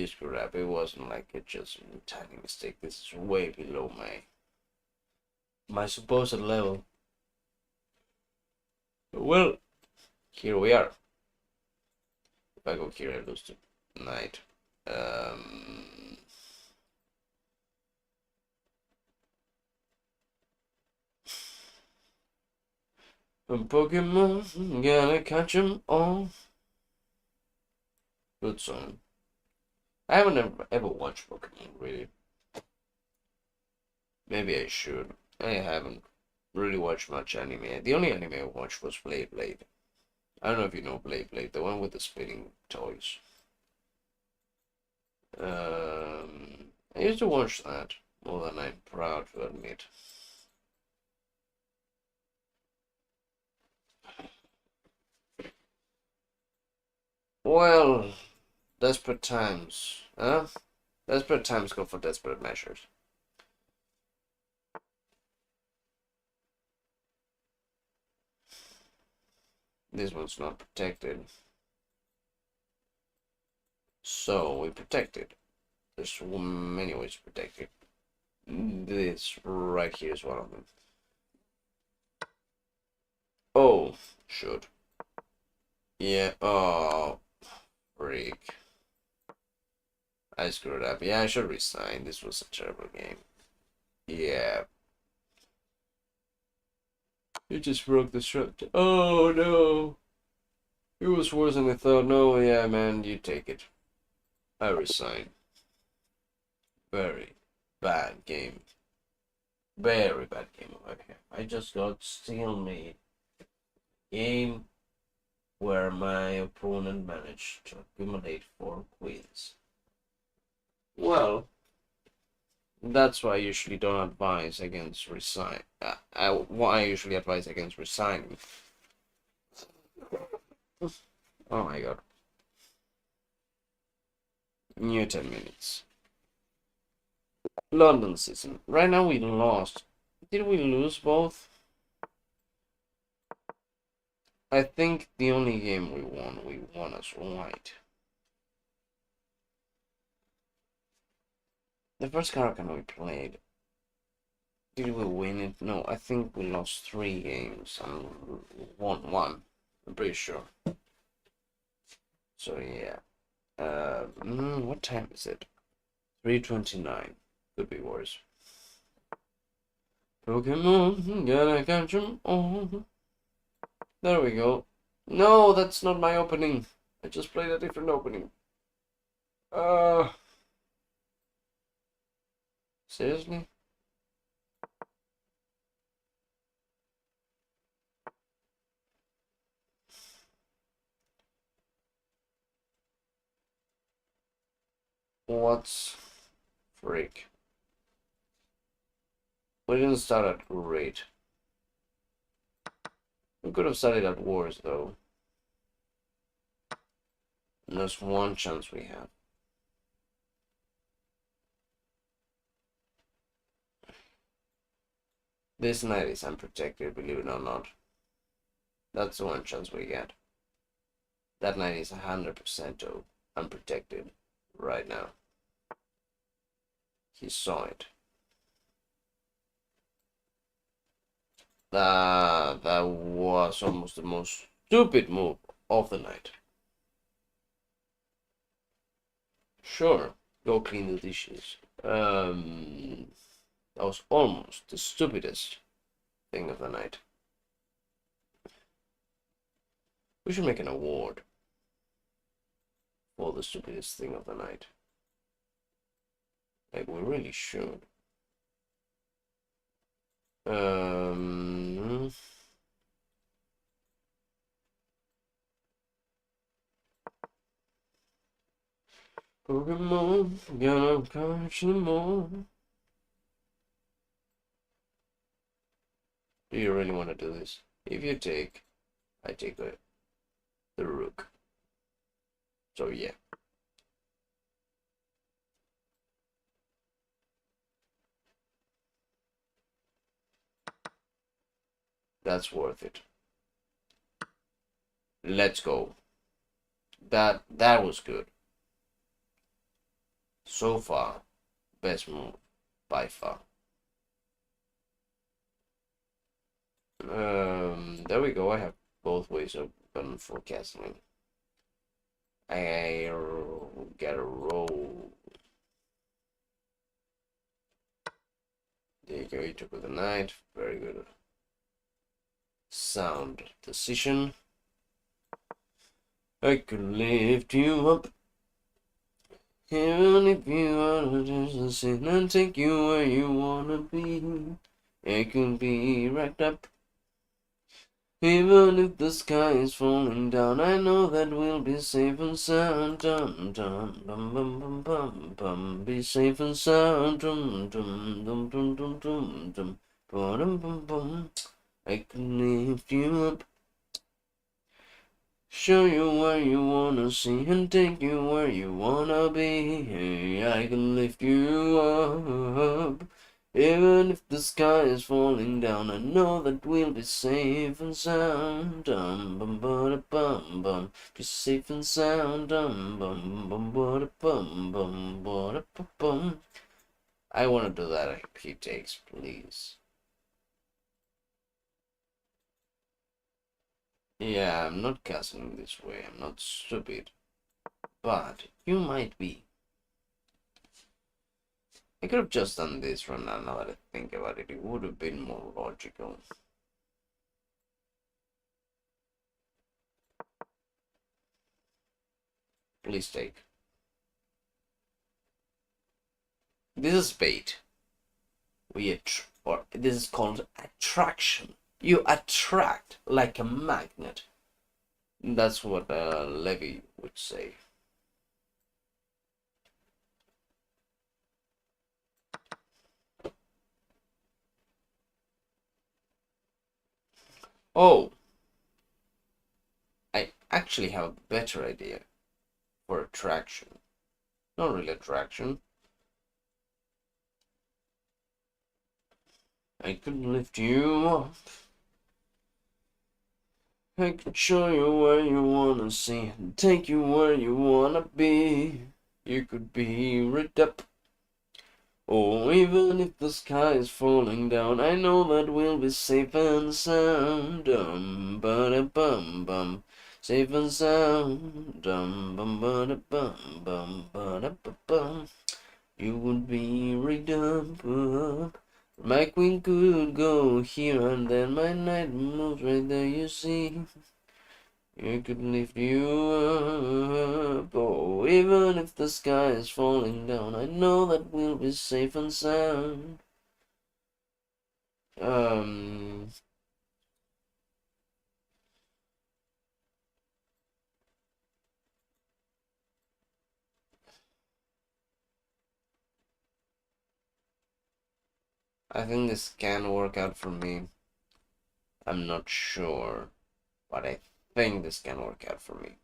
screwed up. It wasn't like a just tiny mistake. This is way below my supposed level. Well, here we are. If I go here, I lose to knight. Pokemon, gotta catch 'em all. Good song. I haven't ever watched Pokemon really. Maybe I should. I haven't really watched much anime. The only anime I watched was Blade Blade. I don't know if you know Blade Blade, the one with the spinning toys. I used to watch that more than I'm proud to admit. Well, desperate times, huh? Desperate times call for desperate measures. This one's not protected. So we protect it. There's many ways to protect it. This right here is one of them. Oh, should. Yeah, oh, freak. I screwed up. Yeah, I should resign. This was a terrible game. Yeah. You just broke the structure. Oh no. It was worse than I thought. No, yeah, man, you take it. I resign. Very bad game. Very bad game over here. I just got stalemate. Game where my opponent managed to accumulate 4 queens. Well, that's why I usually don't advise against resign. Why I usually advise against resigning. Oh my god. New 10 minutes. London season. Right now we lost. Did we lose both? I think the only game we won as white. The first Caracan we played, did we win it? No, I think we lost 3 games and won 1. I'm pretty sure. So yeah. What time is it? 3:29. Could be worse. Pokemon, gotta catch 'em all. There we go. No, that's not my opening. I just played a different opening. Uh, Seriously? What's freak? We didn't start at great. We could have started at wars though. And there's one chance we have. This knight is unprotected, believe it or not. That's the one chance we get. That knight is 100% unprotected right now. He saw it. That was almost the most stupid move of the night. Sure, go clean the dishes. That was almost the stupidest thing of the night. We should make an award for the stupidest thing of the night. Like, we really should. Pokemon, gonna catch them all. Do you really want to do this? If you take, I take the rook. So yeah. That's worth it. Let's go. That was good. So far, best move by far. There we go. I have both ways open for castling. I get a roll. There you go. You took with the knight. Very good. Sound decision. I could lift you up, even if you wanna just sin and take you where you wanna be. It could be wrapped up. Even if the sky is falling down, I know that we'll be safe and sound. Dum dum bum bum bum bum bum. Be safe and sound. Dum dum dum dum dum dum dum. Bum bum bum. I can lift you up. Show you where you wanna see and take you where you wanna be. Hey, I can lift you up. Even if the sky is falling down, I know that we'll be safe and sound. Dum bum bum bum bum. Be safe and sound. Dum bum bum bum bum bum bum. I wanna do that. He takes, please. Yeah, I'm not castling this way. I'm not stupid. But you might be. I could have just done this right now that I think about it. It would have been more logical. Please take. This is bait. Or this is called attraction. You attract like a magnet. That's what Levi would say. Oh, I actually have a better idea for attraction. Not really attraction. I could lift you up. I could show you where you wanna see and take you where you wanna be. You could be rigged up. Oh, even if the sky is falling down, I know that we'll be safe and sound. Dum ba da bum bum. Safe and sound. Dum bum ba da bum bum ba da ba bum. You would be rigged up. My queen could go here and then my knight moves right there, you see. You could lift you up, oh, even if the sky is falling down, I know that we'll be safe and sound. I think this can work out for me. I'm not sure, but I think this can work out for me.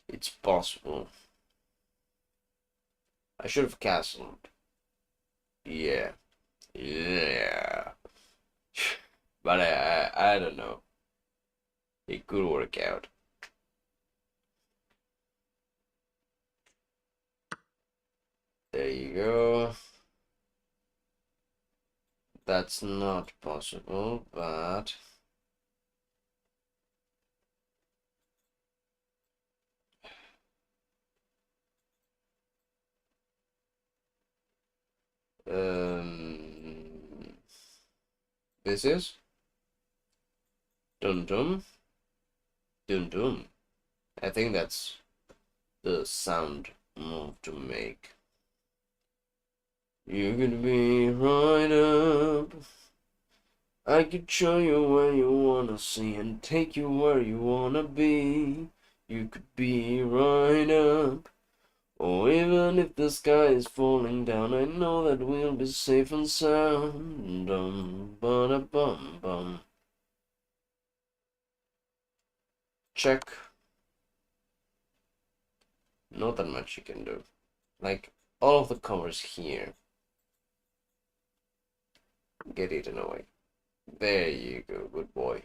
It's possible. I should have castled. Yeah. Yeah. But I don't know. It could work out. There you go. That's not possible, but this is dum dum dum dum. I think that's the sound move to make. You could be right up. I could show you where you wanna see and take you where you wanna be. You could be right up. Oh, even if the sky is falling down, I know that we'll be safe and sound. Dum ba da bum bum. Check. Not that much you can do. Like, all of the covers here get eaten away. There you go, good boy.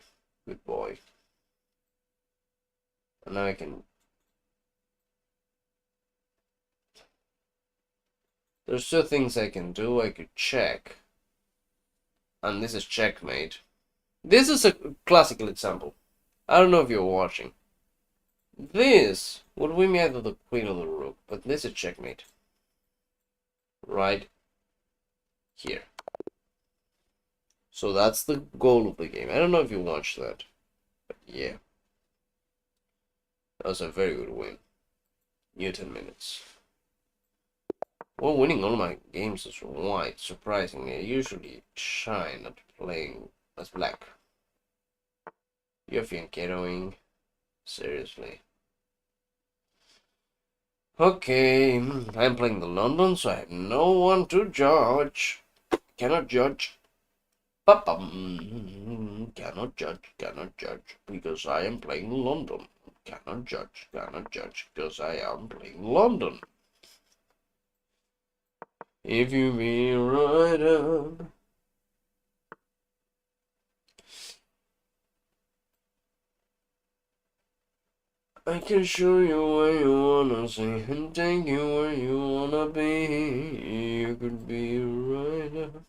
Good boy. And now I can... There's two things I can do. I could check. And this is checkmate. This is a classical example. I don't know if you're watching. This would win me either the queen or the rook, but this is checkmate. Right here. So that's the goal of the game. I don't know if you watched that, but yeah. That was a very good win. New 10 minutes. Well, winning all my games as white, surprisingly. I usually shine at playing as black. You're fianchettoing. Seriously. Okay, I'm playing the London, so I have no one to judge. Cannot judge. Cannot judge, because I am playing London. Cannot judge, because I am playing London. If you be right up. I can show you where you wanna see and take you where you wanna be. You could be right up.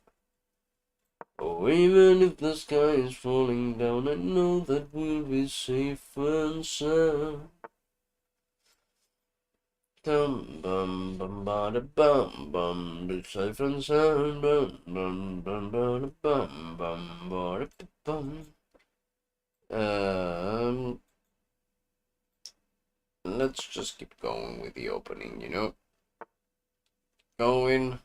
Oh, even if the sky is falling down, I know that we'll be safe and sound. Dum bum bum ba da bum bum, be safe and sound. Bum bum bum ba da bum bum ba da bum. Let's just keep going with the opening, you know. Going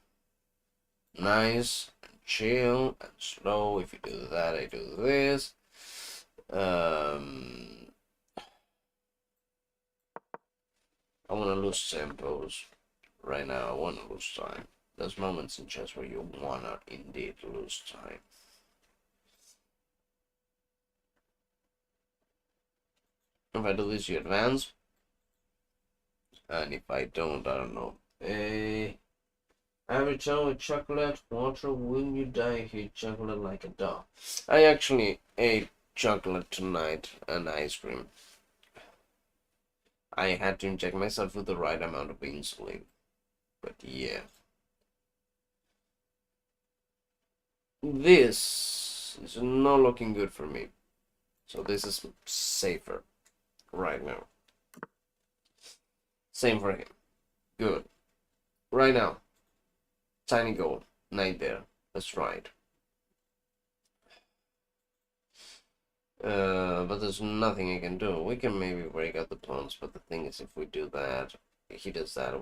nice and chill and slow. If you do that, I do this. I want to lose tempos right now. I want to lose time. There's moments in chess where you want to indeed lose time. If I do this, you advance. And if I don't know. Every time with chocolate, water, will you die if you eat chocolate like a dog? I actually ate chocolate tonight and ice cream. I had to inject myself with the right amount of insulin. But yeah. This is not looking good for me. So this is safer right now. Same for him. Good. Right now. Tiny goal. Knight there. That's right. But there's nothing I can do. We can maybe break out the pawns, but the thing is, if we do that, he does that,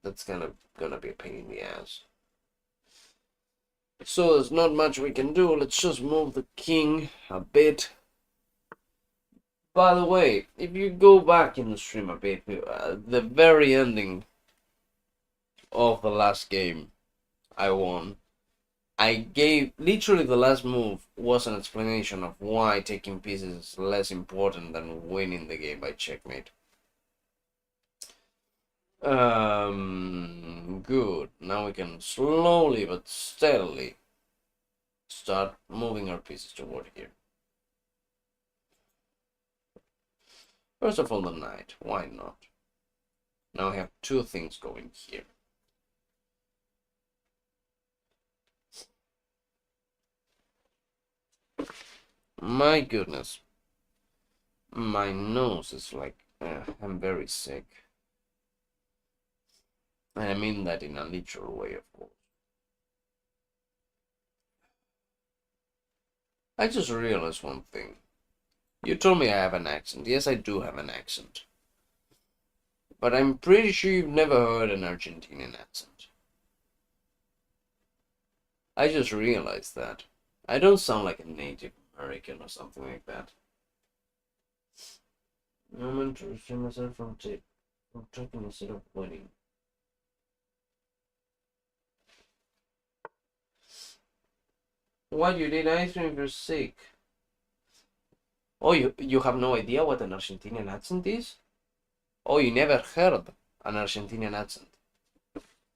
that's gonna be a pain in the ass. So there's not much we can do. Let's just move the king a bit. By the way, if you go back in the stream a bit, the very ending of the last game I won, I gave literally the last move was an explanation of why taking pieces is less important than winning the game by checkmate. Good. Now we can slowly but steadily start moving our pieces toward here. First of all, the knight. Why not? Now I have two things going here. My goodness. My nose is like, I'm very sick. And I mean that in a literal way, of course. I just realized one thing. You told me I have an accent. Yes, I do have an accent. But I'm pretty sure you've never heard an Argentinian accent. I just realized that. I don't sound like a Native American or something like that. I'm to restrain myself from talking instead of winning. Why you did ice cream if you're sick? Oh, you have no idea what an Argentinian accent is? Oh, you never heard an Argentinian accent?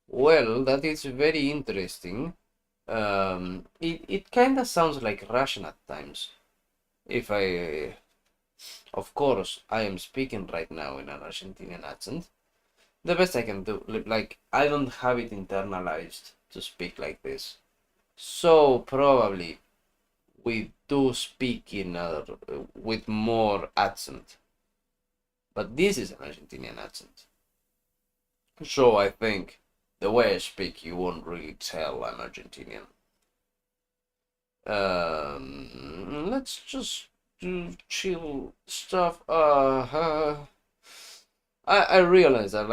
Well, that is very interesting. It kind of sounds like Russian at times. If I, of course, I am speaking right now in an Argentinian accent. The best I can do, like, I don't have it internalized to speak like this. So probably we do speak in with more accent. But this is an Argentinian accent. So I think the way I speak, you won't really tell I'm Argentinian. Let's just do chill stuff. I realize that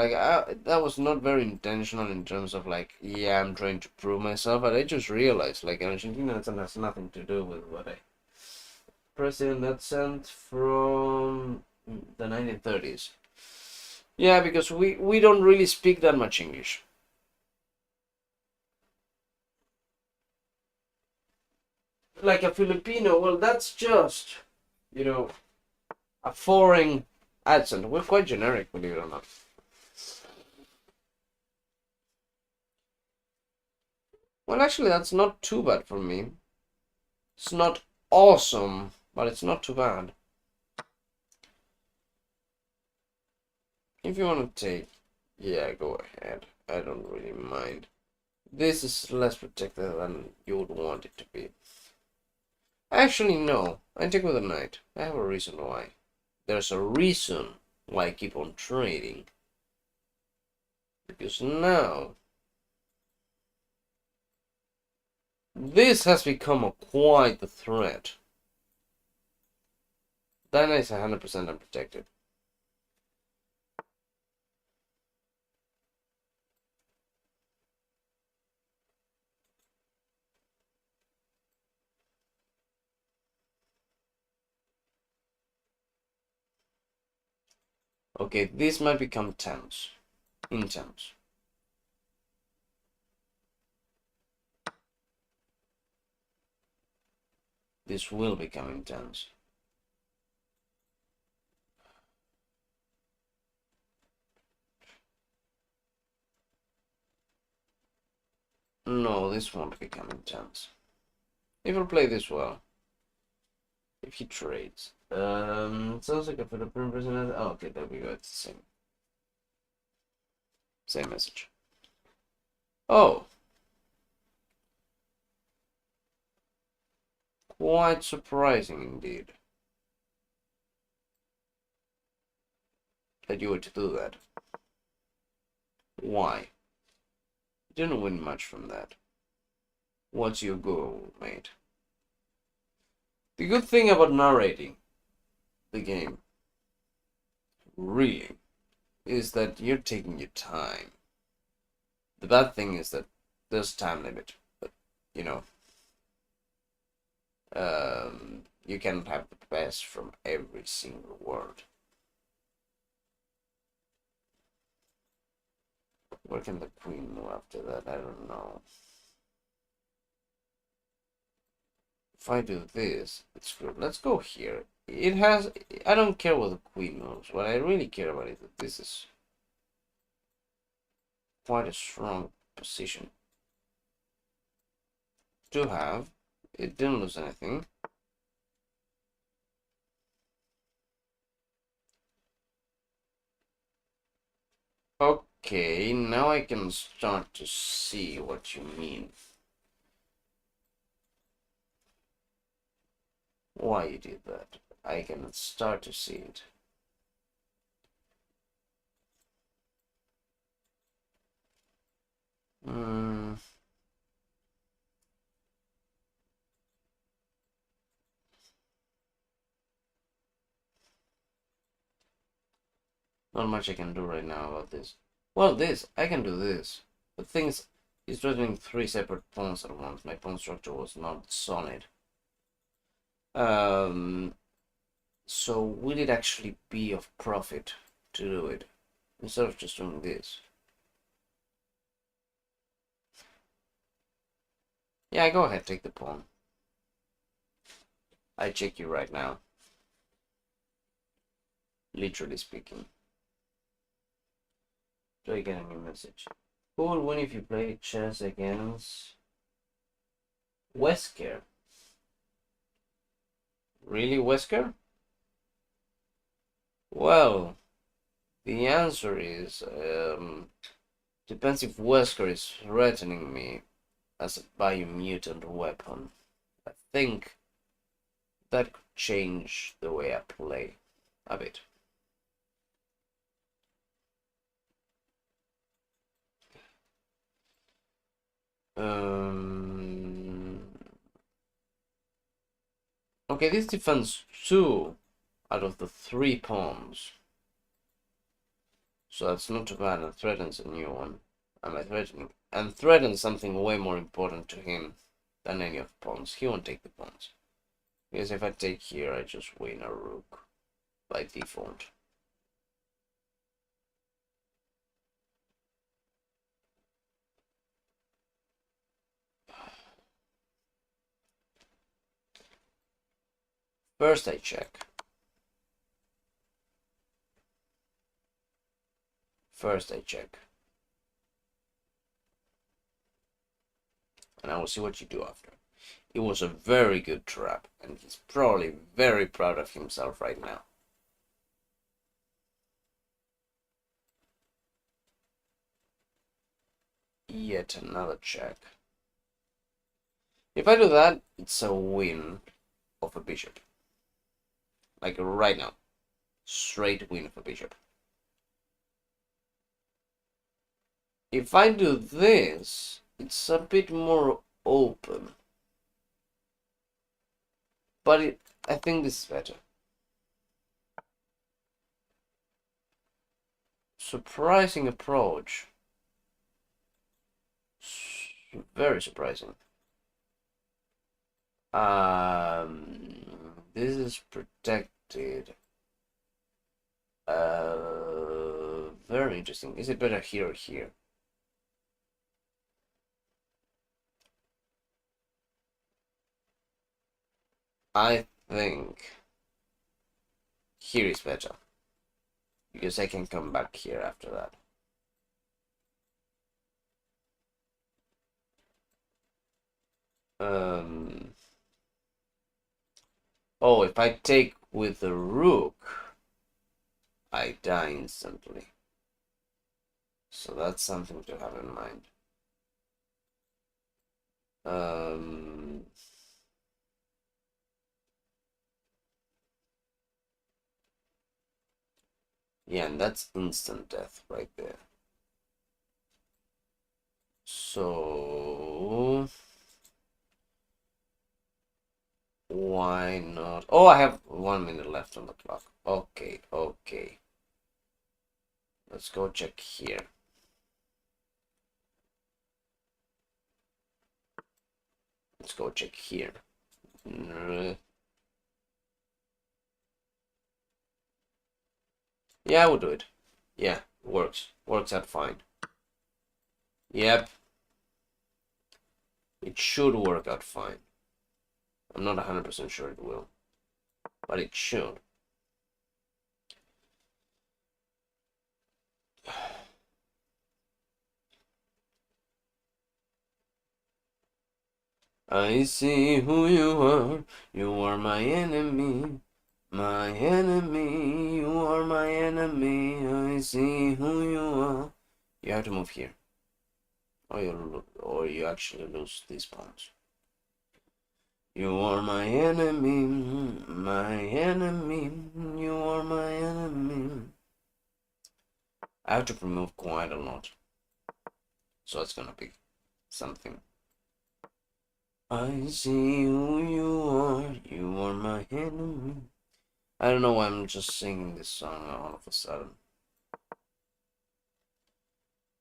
that was not very intentional in terms of like, yeah, I'm trying to prove myself, but I just realized like Argentina has nothing to do with what I president that sent from the 1930s. Yeah, because we don't really speak that much English. Like a Filipino, well, that's just, you know, a foreign accent. We're quite generic, believe it or not. Well, actually, that's not too bad for me. It's not awesome, but it's not too bad. If you want to take, yeah, go ahead. I don't really mind. This is less protected than you would want it to be. Actually, no. I take with a knight. I have a reason why. There's a reason why I keep on trading. Because now this has become quite a threat. That knight is 100% unprotected. Okay, this might become tense. Intense. This will become intense. No, this won't become intense. If I play this well. If he trades. Sounds like a Philippine president. Oh, okay, there we go. It's the same. Same message. Oh. Quite surprising indeed. That you were to do that. Why? You didn't win much from that. What's your goal, mate? The good thing about narrating the game, really, is that you're taking your time. The bad thing is that there's time limit, but you know, you cannot have the best from every single word. Where can the queen move after that? I don't know. If I do this, it's good. Let's go here. It has. I don't care what the queen moves. What I really care about is that this is quite a strong position to have. It didn't lose anything. Okay, now I can start to see what you mean. Why you did that. I can start to see it. Not much I can do right now about this. Well, I can do this. The thing is, he's threatening 3 separate pawns at once. My pawn structure was not solid. So will it actually be of profit to do it instead of just doing this? Yeah, go ahead, take the pawn. I check you right now. Literally speaking. Do I get a new message? Who will win if you play chess against Wesker? Really, Wesker? Well, the answer is depends if Wesker is threatening me as a biomutant weapon. I think that could change the way I play a bit. Okay, this defends 2 out of the 3 pawns. So that's not too bad, and threatens a new one. Am I threatening? And threatens something way more important to him than any of the pawns. He won't take the pawns. Because if I take here, I just win a rook by default. First I check. First I check. And I will see what you do after. It was a very good trap, and he's probably very proud of himself right now. Yet another check. If I do that, it's a win of a bishop. Like right now. Straight win of a bishop. If I do this, it's a bit more open. But I think this is better. Surprising approach. Very surprising. This is protected. Very interesting. Is it better here or here? I think here is better. Because I can come back here after that. Oh, if I take with the rook, I die instantly. So that's something to have in mind. Yeah, and that's instant death right there. So Why not? Oh, I have 1 minute left on the clock. Okay, okay. Let's go check here. Let's go check here. Yeah, I will do it. Yeah, works. Works out fine. Yep. It should work out fine. I'm not 100% sure it will, but it should. I see who you are my enemy. My enemy, you are my enemy. I see who you are. You have to move here, or you actually lose these pawns. You are my enemy, my enemy. You are my enemy. I have to remove quite a lot, so it's gonna be something. I see who you are my enemy. I don't know why I'm just singing this song all of a sudden.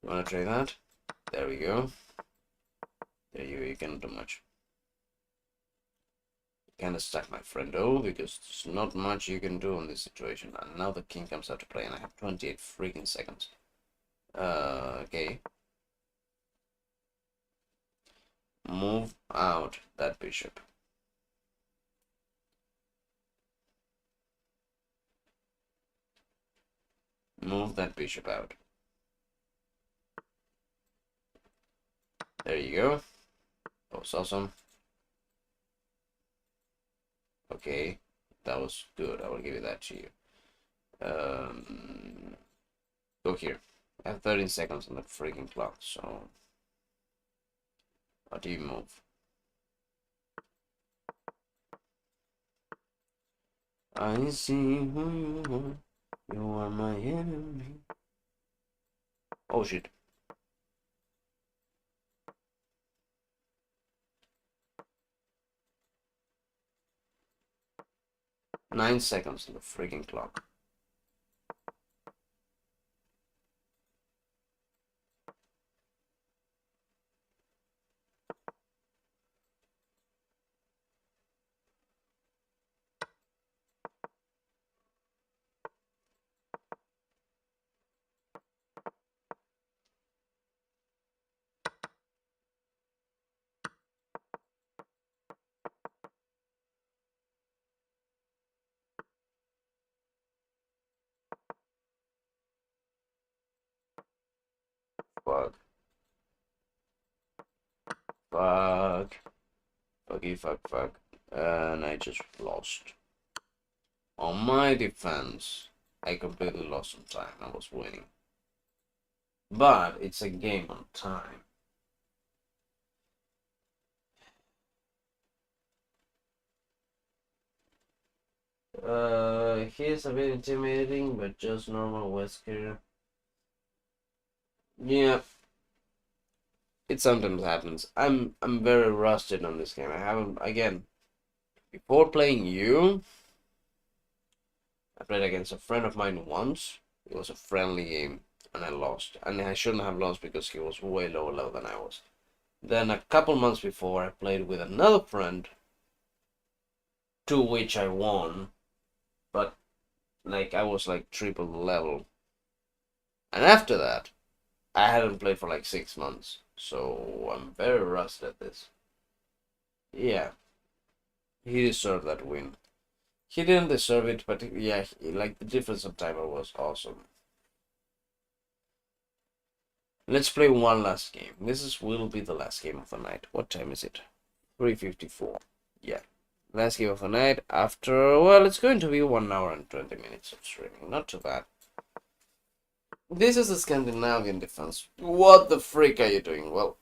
You wanna try that? There we go. There you cannot do much. Kinda stuck my friend though, because there's not much you can do in this situation. And now the king comes out to play and I have 28 freaking seconds. Okay. Move out that bishop. Move that bishop out. There you go. That was awesome. Okay, that was good. I will give you that to you. Go here. I have 13 seconds on the freaking clock, so how do you move? I see who you are. You are my enemy. Oh shit. Nine seconds on the freaking clock. Fuck. Fuck. Fucky fuck. And I just lost. On my defense, I completely lost some time. I was winning. But it's a game on time. He's a bit intimidating, but just normal Wesker. Yeah, it sometimes happens. I'm very rusted on this game. I haven't, again, before playing you, I played against a friend of mine once. It was a friendly game and I lost. And I shouldn't have lost because he was way lower level than I was. Then a couple months before I played with another friend, to which I won, but like I was like triple the level. And after that, I hadn't played for like 6 months. So I'm very rusted at this. Yeah, he deserved that win. He didn't deserve it, but yeah, like the difference of timer was awesome. Let's play one last game. Will be the last game of the night. What time is it? 3:54. Yeah. Last game of the night after, well, it's going to be 1 hour and 20 minutes of streaming. Not too bad. This is a Scandinavian defense. What the freak are you doing? Well,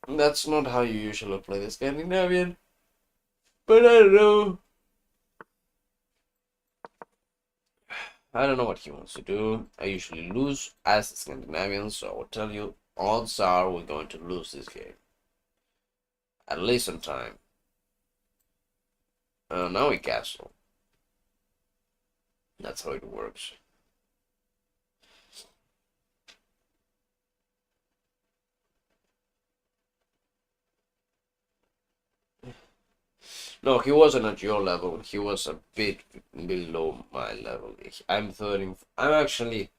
that's not how you usually play the Scandinavian. But I don't know. I don't know what he wants to do. I usually lose as a Scandinavian, so I will tell you, odds are we're going to lose this game. At least on time. Now we castle. That's how it works. No, he wasn't at your level. He was a bit below my level. I'm 13. I'm actually,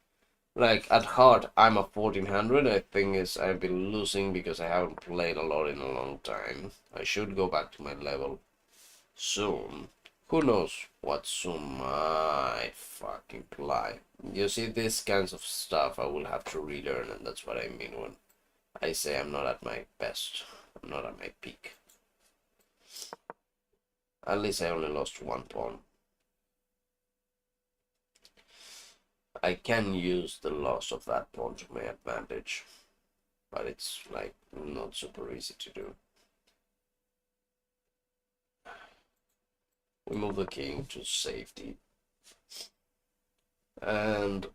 like, at heart, I'm a 1400. I think is I've been losing because I haven't played a lot in a long time. I should go back to my level soon. Who knows what soon might fucking fly. You see, these kinds of stuff I will have to relearn, and that's what I mean when I say I'm not at my best. I'm not at my peak. At least I only lost one pawn. I can use the loss of that pawn to my advantage, but it's like not super easy to do. We move the king to safety. And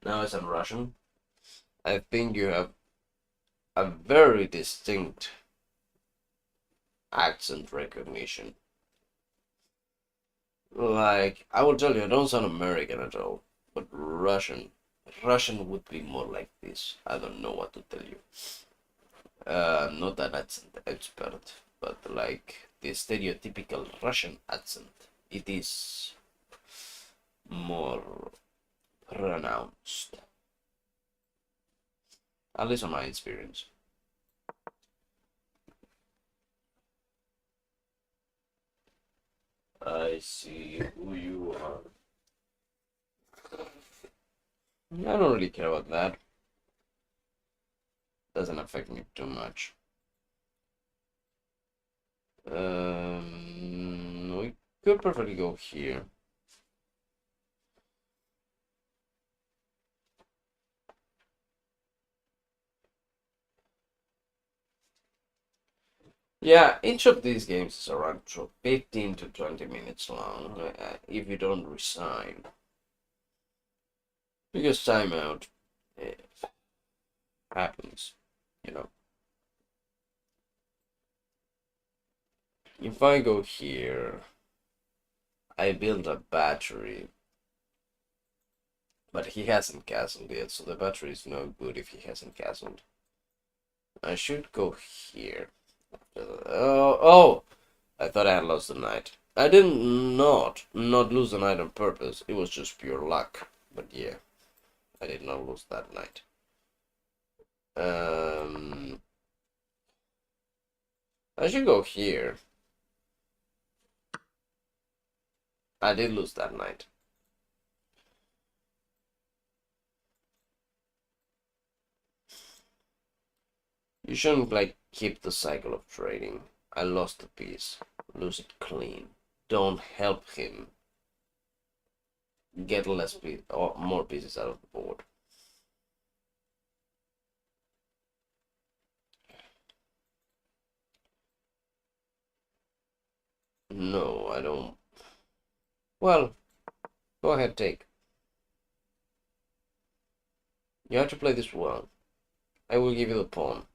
now as I'm Russian, I think you have a very distinct accent recognition. Like, I will tell you, I don't sound American at all, but Russian would be more like this. I don't know what to tell you. Not an accent expert, but like the stereotypical Russian accent. It is more pronounced, at least on my experience. I see who you are. I don't really care about that. Doesn't affect me too much. We could perfectly go here. Yeah, each of these games is around 15 to 20 minutes long if you don't resign. Because timeout happens, you know. If I go here, I build a battery. But he hasn't castled yet, so the battery is no good if he hasn't castled. I should go here. Oh! I thought I had lost the knight. I didn't not lose the knight on purpose. It was just pure luck. But yeah, I did not lose that knight. I should go here. I did lose that knight. You shouldn't, like, keep the cycle of trading. I lost a piece. Lose it clean. Don't help him get less piece or more pieces out of the board. No, I don't. Well, go ahead, take. You have to play this well. I will give you the pawn.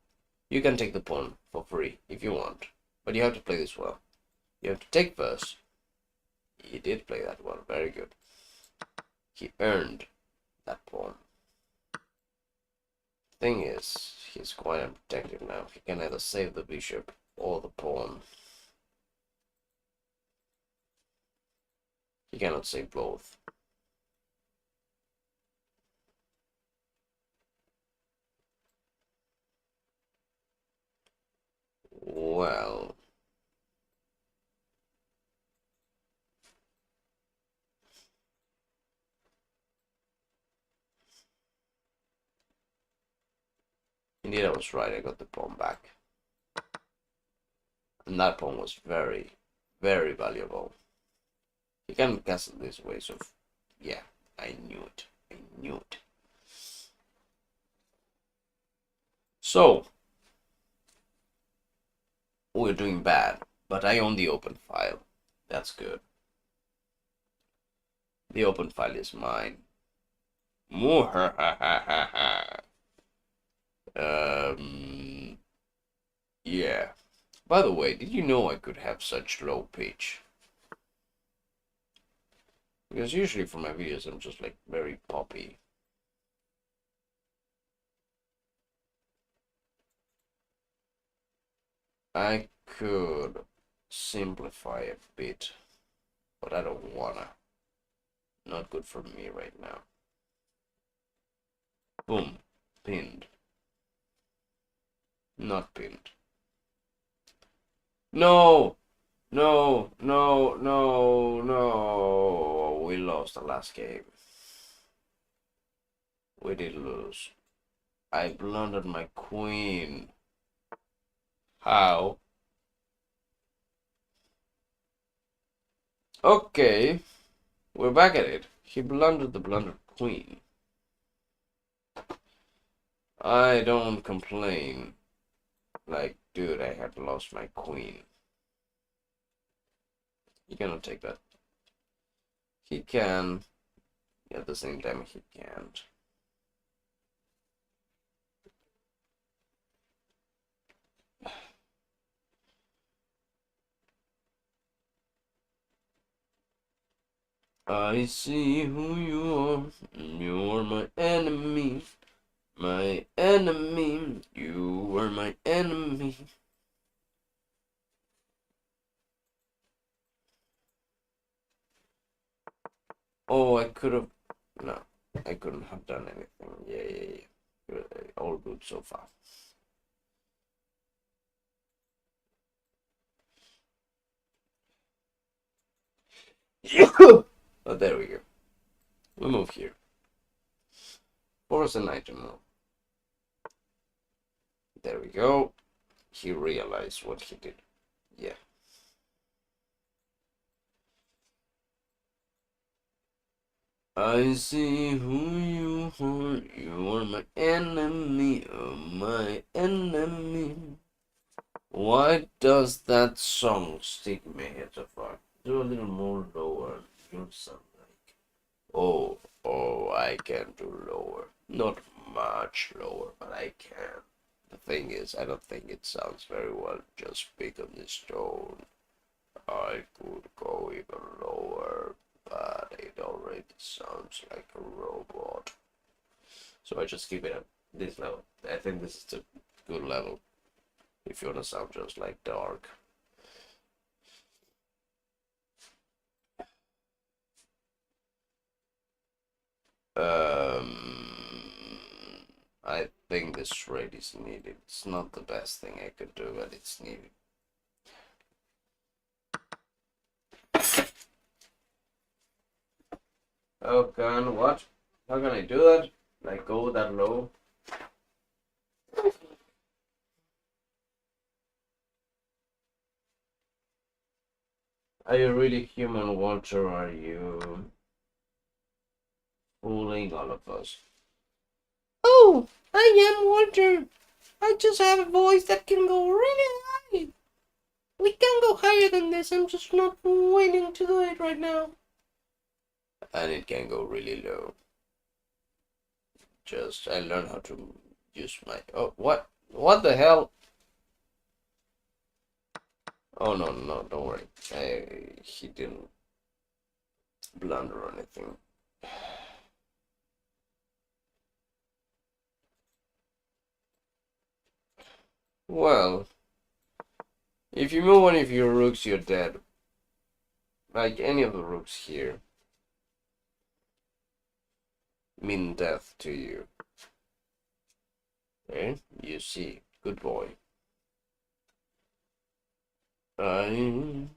You can take the pawn for free if you want, but you have to play this well. You have to take first. He did play that well, very good. He earned that pawn. Thing is, he's quite unprotected now. He can either save the bishop or the pawn. He cannot save both. Well, indeed I was right, I got the pawn back. And that pawn was very, very valuable. You can castle this way, so yeah, I knew it. I knew it. So, we're doing bad, but I own the open file. That's good. The open file is mine. Yeah. By the way, did you know I could have such low pitch? Because usually for my videos I'm just like very poppy. I could simplify a bit, but I don't wanna. Not good for me right now. Boom. Pinned. Not pinned. No! No, no, no, no. We lost the last game. We did lose. I blundered my queen. How? Okay. We're back at it. He blundered the blundered queen. I don't complain. Like, dude, I had lost my queen. He cannot take that. He can. At the same time, he can't. I see who you are. You're my enemy. My enemy. You were my enemy. Oh, I could have. No, I couldn't have done anything. Yeah. All good so far. Oh, there we go. We move here. Force a knight to move. There we go. He realized what he did. Yeah. I see who you are. You are my enemy. My enemy. Why does that song stick in my head so far? Do a little more lower. You'll sound like. Oh, I can do lower. Not much lower, but I can. The thing is, I don't think it sounds very well just big on this tone. I could go even lower, but it already sounds like a robot. So I just keep it at this level. I think this is a good level if you want to sound just like Dark. I think this raid is needed. It's not the best thing I could do, but it's needed. Oh god, what? How can I do that? Like go that low? Are you really human, Walter? Or are you fooling all of us? Oh, I am Walter. I just have a voice that can go really high. We can go higher than this. I'm just not willing to do it right now. And it can go really low. Just I learned how to use my. Oh, what? What the hell? Oh no, don't worry. He didn't blunder or anything. Well, if you move one of your rooks, you're dead. Like any of the rooks here mean death to you. Okay, you see. Good boy. I...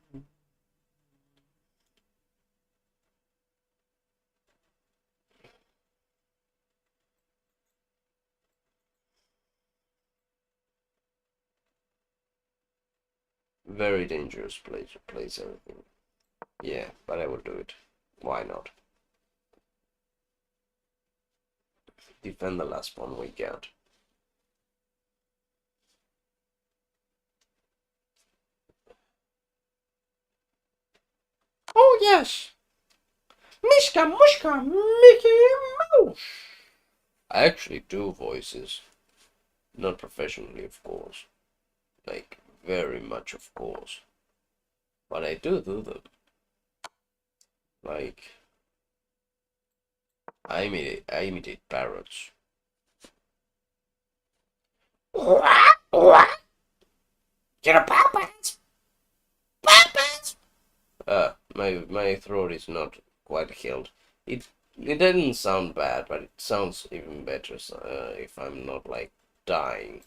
Very dangerous place to place everything. Yeah, but I will do it. Why not? Defend the last pawn we get. Oh yes! Mishka Mushka Mickey Mouse! I actually do voices. Not professionally, of course. Like, very much, of course, but I do them. Like, I imitate parrots. You're puppets! Puppets! My throat is not quite healed. It it doesn't sound bad, but it sounds even better if I'm not like dying.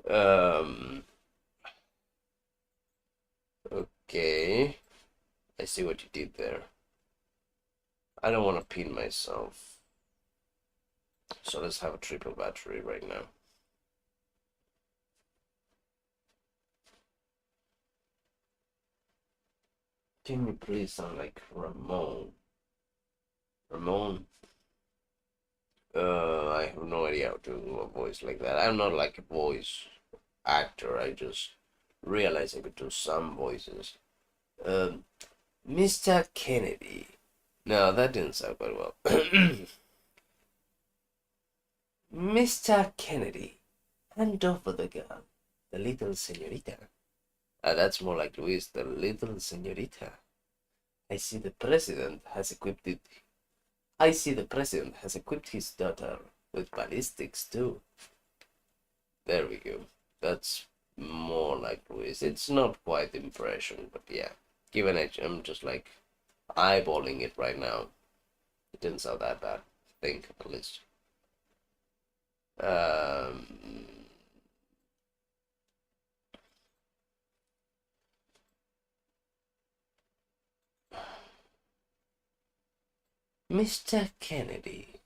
Um. Okay. I see what you did there. I don't want to pin myself. So let's have a triple battery right now. Can you please sound like Ramon? Ramon? I have no idea how to do a voice like that. I'm not like a voice actor. I just realized I could do some voices. Um, Mr. Kennedy. No, that didn't sound quite well. Mr. Kennedy, hand over the gun. The little senorita. That's more like Luis, the little senorita. I see the president has equipped it. I see the president has equipped his daughter with ballistics too. There we go. That's more like Luis. It's not quite the impression, but yeah. Given I'm just like eyeballing it right now. It didn't sound that bad. I think at least. Um, Mr. Kennedy,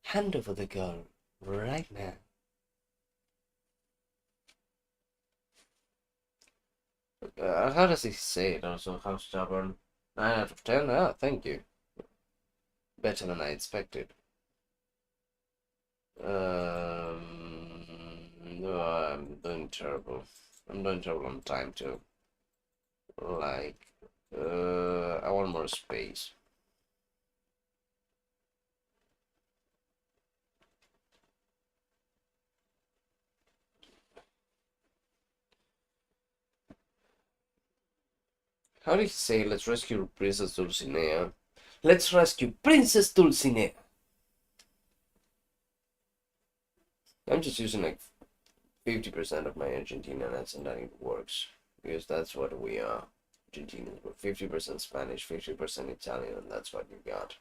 hand over the gun right now. How does he say it also? How stubborn? 9 out of 10? Ah, thank you. Better than I expected. No, I'm doing terrible. I'm doing terrible on time too. Like, I want more space. How did he say, let's rescue Princess Dulcinea? Let's rescue Princess Dulcinea! I'm just using like 50% of my Argentinian and that it works. Because that's what we are. Argentinians. We're 50% Spanish, 50% Italian, and that's what you got.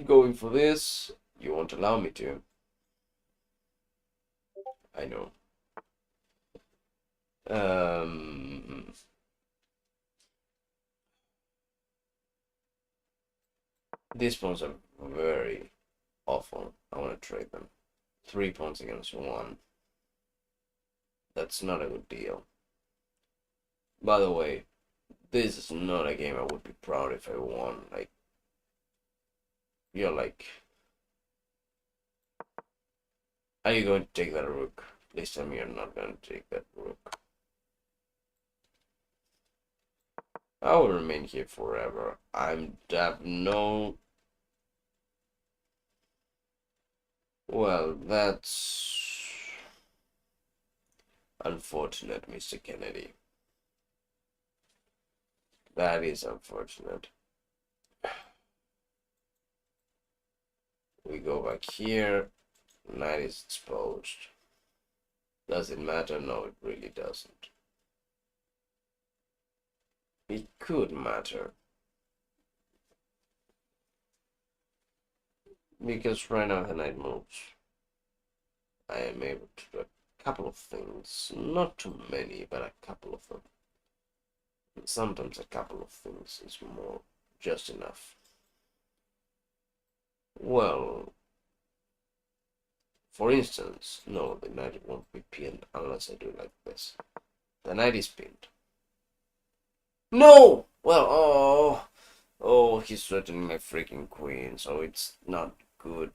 Going for this, you won't allow me to. I know. These pawns are very awful. I want to trade them. 3 pawns against 1. That's not a good deal. By the way, this is not a game I would be proud if I won. Like, you're like, are you going to take that rook? Please tell me you're not going to take that rook. I will remain here forever. Have no. Well, that's unfortunate, Mr. Kennedy. That is unfortunate. We go back here. Knight is exposed. Does it matter? No, it really doesn't. It could matter. Because right now the knight moves. I am able to do a couple of things. Not too many, but a couple of them. And sometimes a couple of things is more just enough. Well, for instance, no, the knight won't be pinned unless I do like this. The knight is pinned. No! Well, oh, he's threatening my freaking queen, so it's not good.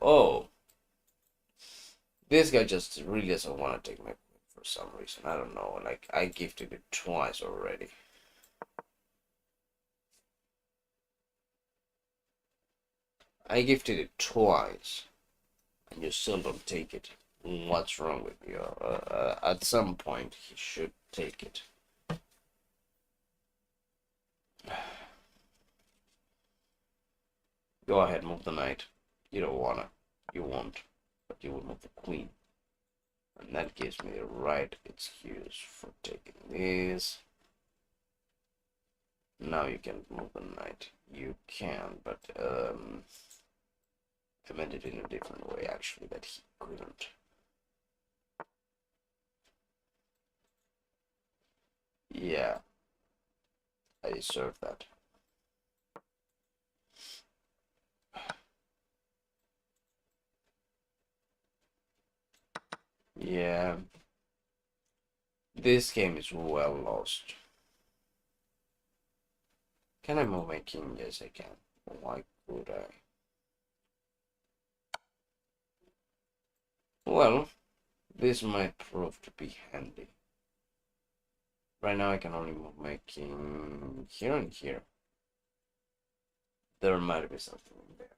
Oh. This guy just really doesn't want to take my queen for some reason. I don't know. Like, I gifted it twice already. I gifted it twice, and you still don't take it. What's wrong with you? At some point, he should take it. Go ahead, move the knight. You don't wanna. You won't. But you will move the queen. And that gives me the right excuse for taking this. Now you can move the knight. You can, but I meant it in a different way actually, that he couldn't. Yeah, I deserve that. Yeah, this game is well lost. Can I move my king? Yes, I can. Why could I? Well, this might prove to be handy. Right now I can only move my king here and here. There might be something in there.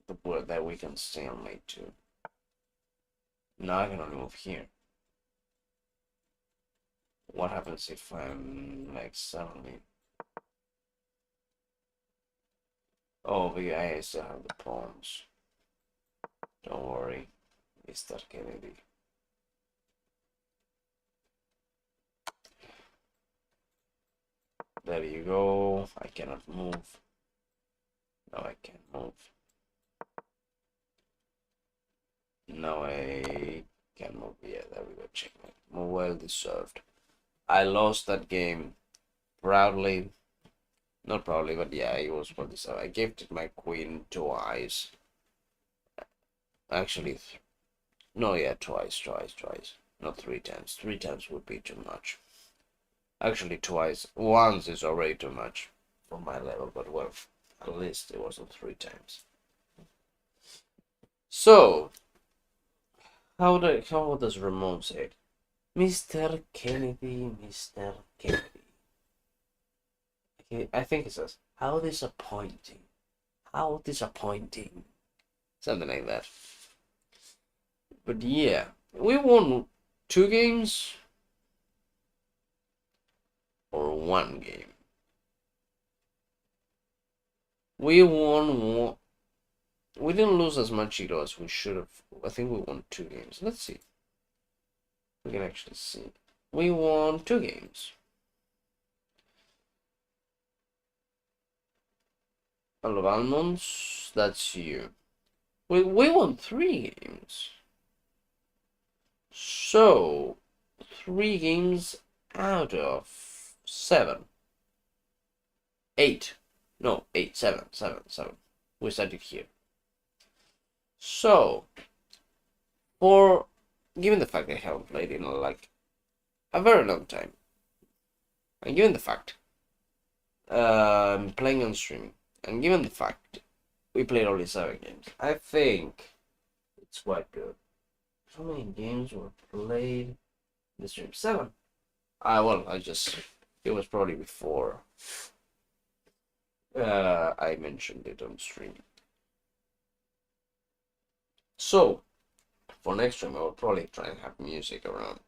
The word that we can stalemate to. Now I can only move here. What happens if I'm like suddenly... Oh, but I still have the pawns. Don't worry, Mr. Kennedy. There you go. I cannot move. Now I can move. Now I can move. Yeah, there we go. Checkmate. Well deserved. I lost that game proudly. Not proudly, but yeah, it was well deserved. I gifted my queen twice. Actually, no, yeah, twice. Not 3 times. 3 times would be too much. Actually, twice. Once is already too much for my level, but well, at least it wasn't 3 times. So, how does Ramon say it? Mr. Kennedy, Mr. Kennedy. Okay, I think it says, how disappointing. How disappointing. Something like that. But yeah, we won 2 games or 1 game. We won one. We didn't lose as much as we should have. I think we won 2 games. Let's see. We can actually see. We won 2 games. I love almonds. That's you. We won 3 games. So 3 games out of 7. 8. No, 8, 7. We started here. So, given the fact I haven't played in like a very long time, and given the fact playing on stream, and given the fact we played only 7 games, I think it's quite good. How many games were played in the stream? 7. It was probably before I mentioned it on stream. So, for next stream, I will probably try and have music around.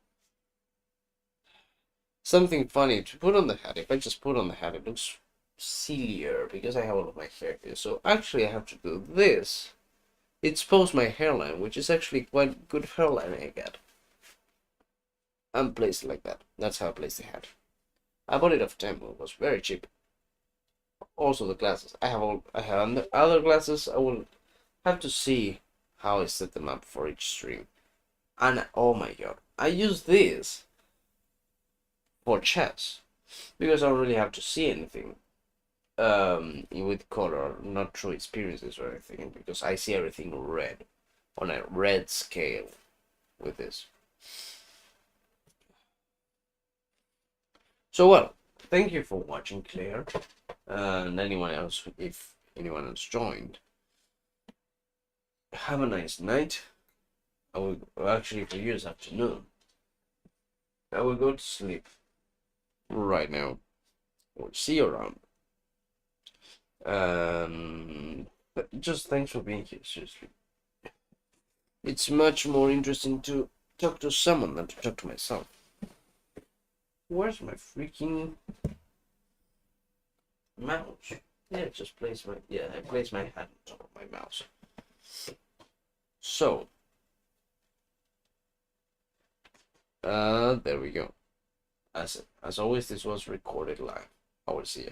Something funny to put on the hat. If I just put on the hat, it looks sillier because I have all of my hair here. So actually, I have to do this. Expose my hairline, which is actually quite good hairline I get. And place it like that. That's how I place the hat. I bought it off Temu. It was very cheap. Also the glasses. I have other glasses. I will have to see how I set them up for each stream. And oh my god, I use this for chess because I don't really have to see anything with color, not through experiences or anything, because I see everything red on a red scale with this. So well, thank you for watching, Claire, and anyone else, if anyone else joined. Have a nice night. Actually, for you, it's afternoon. I will go to sleep right now. Or see you around. Just thanks for being here, seriously. It's much more interesting to talk to someone than to talk to myself. Where's my freaking mouse? Yeah, just place my I place my hand on top of my mouse. So, there we go. As always, this was recorded live. I will see you.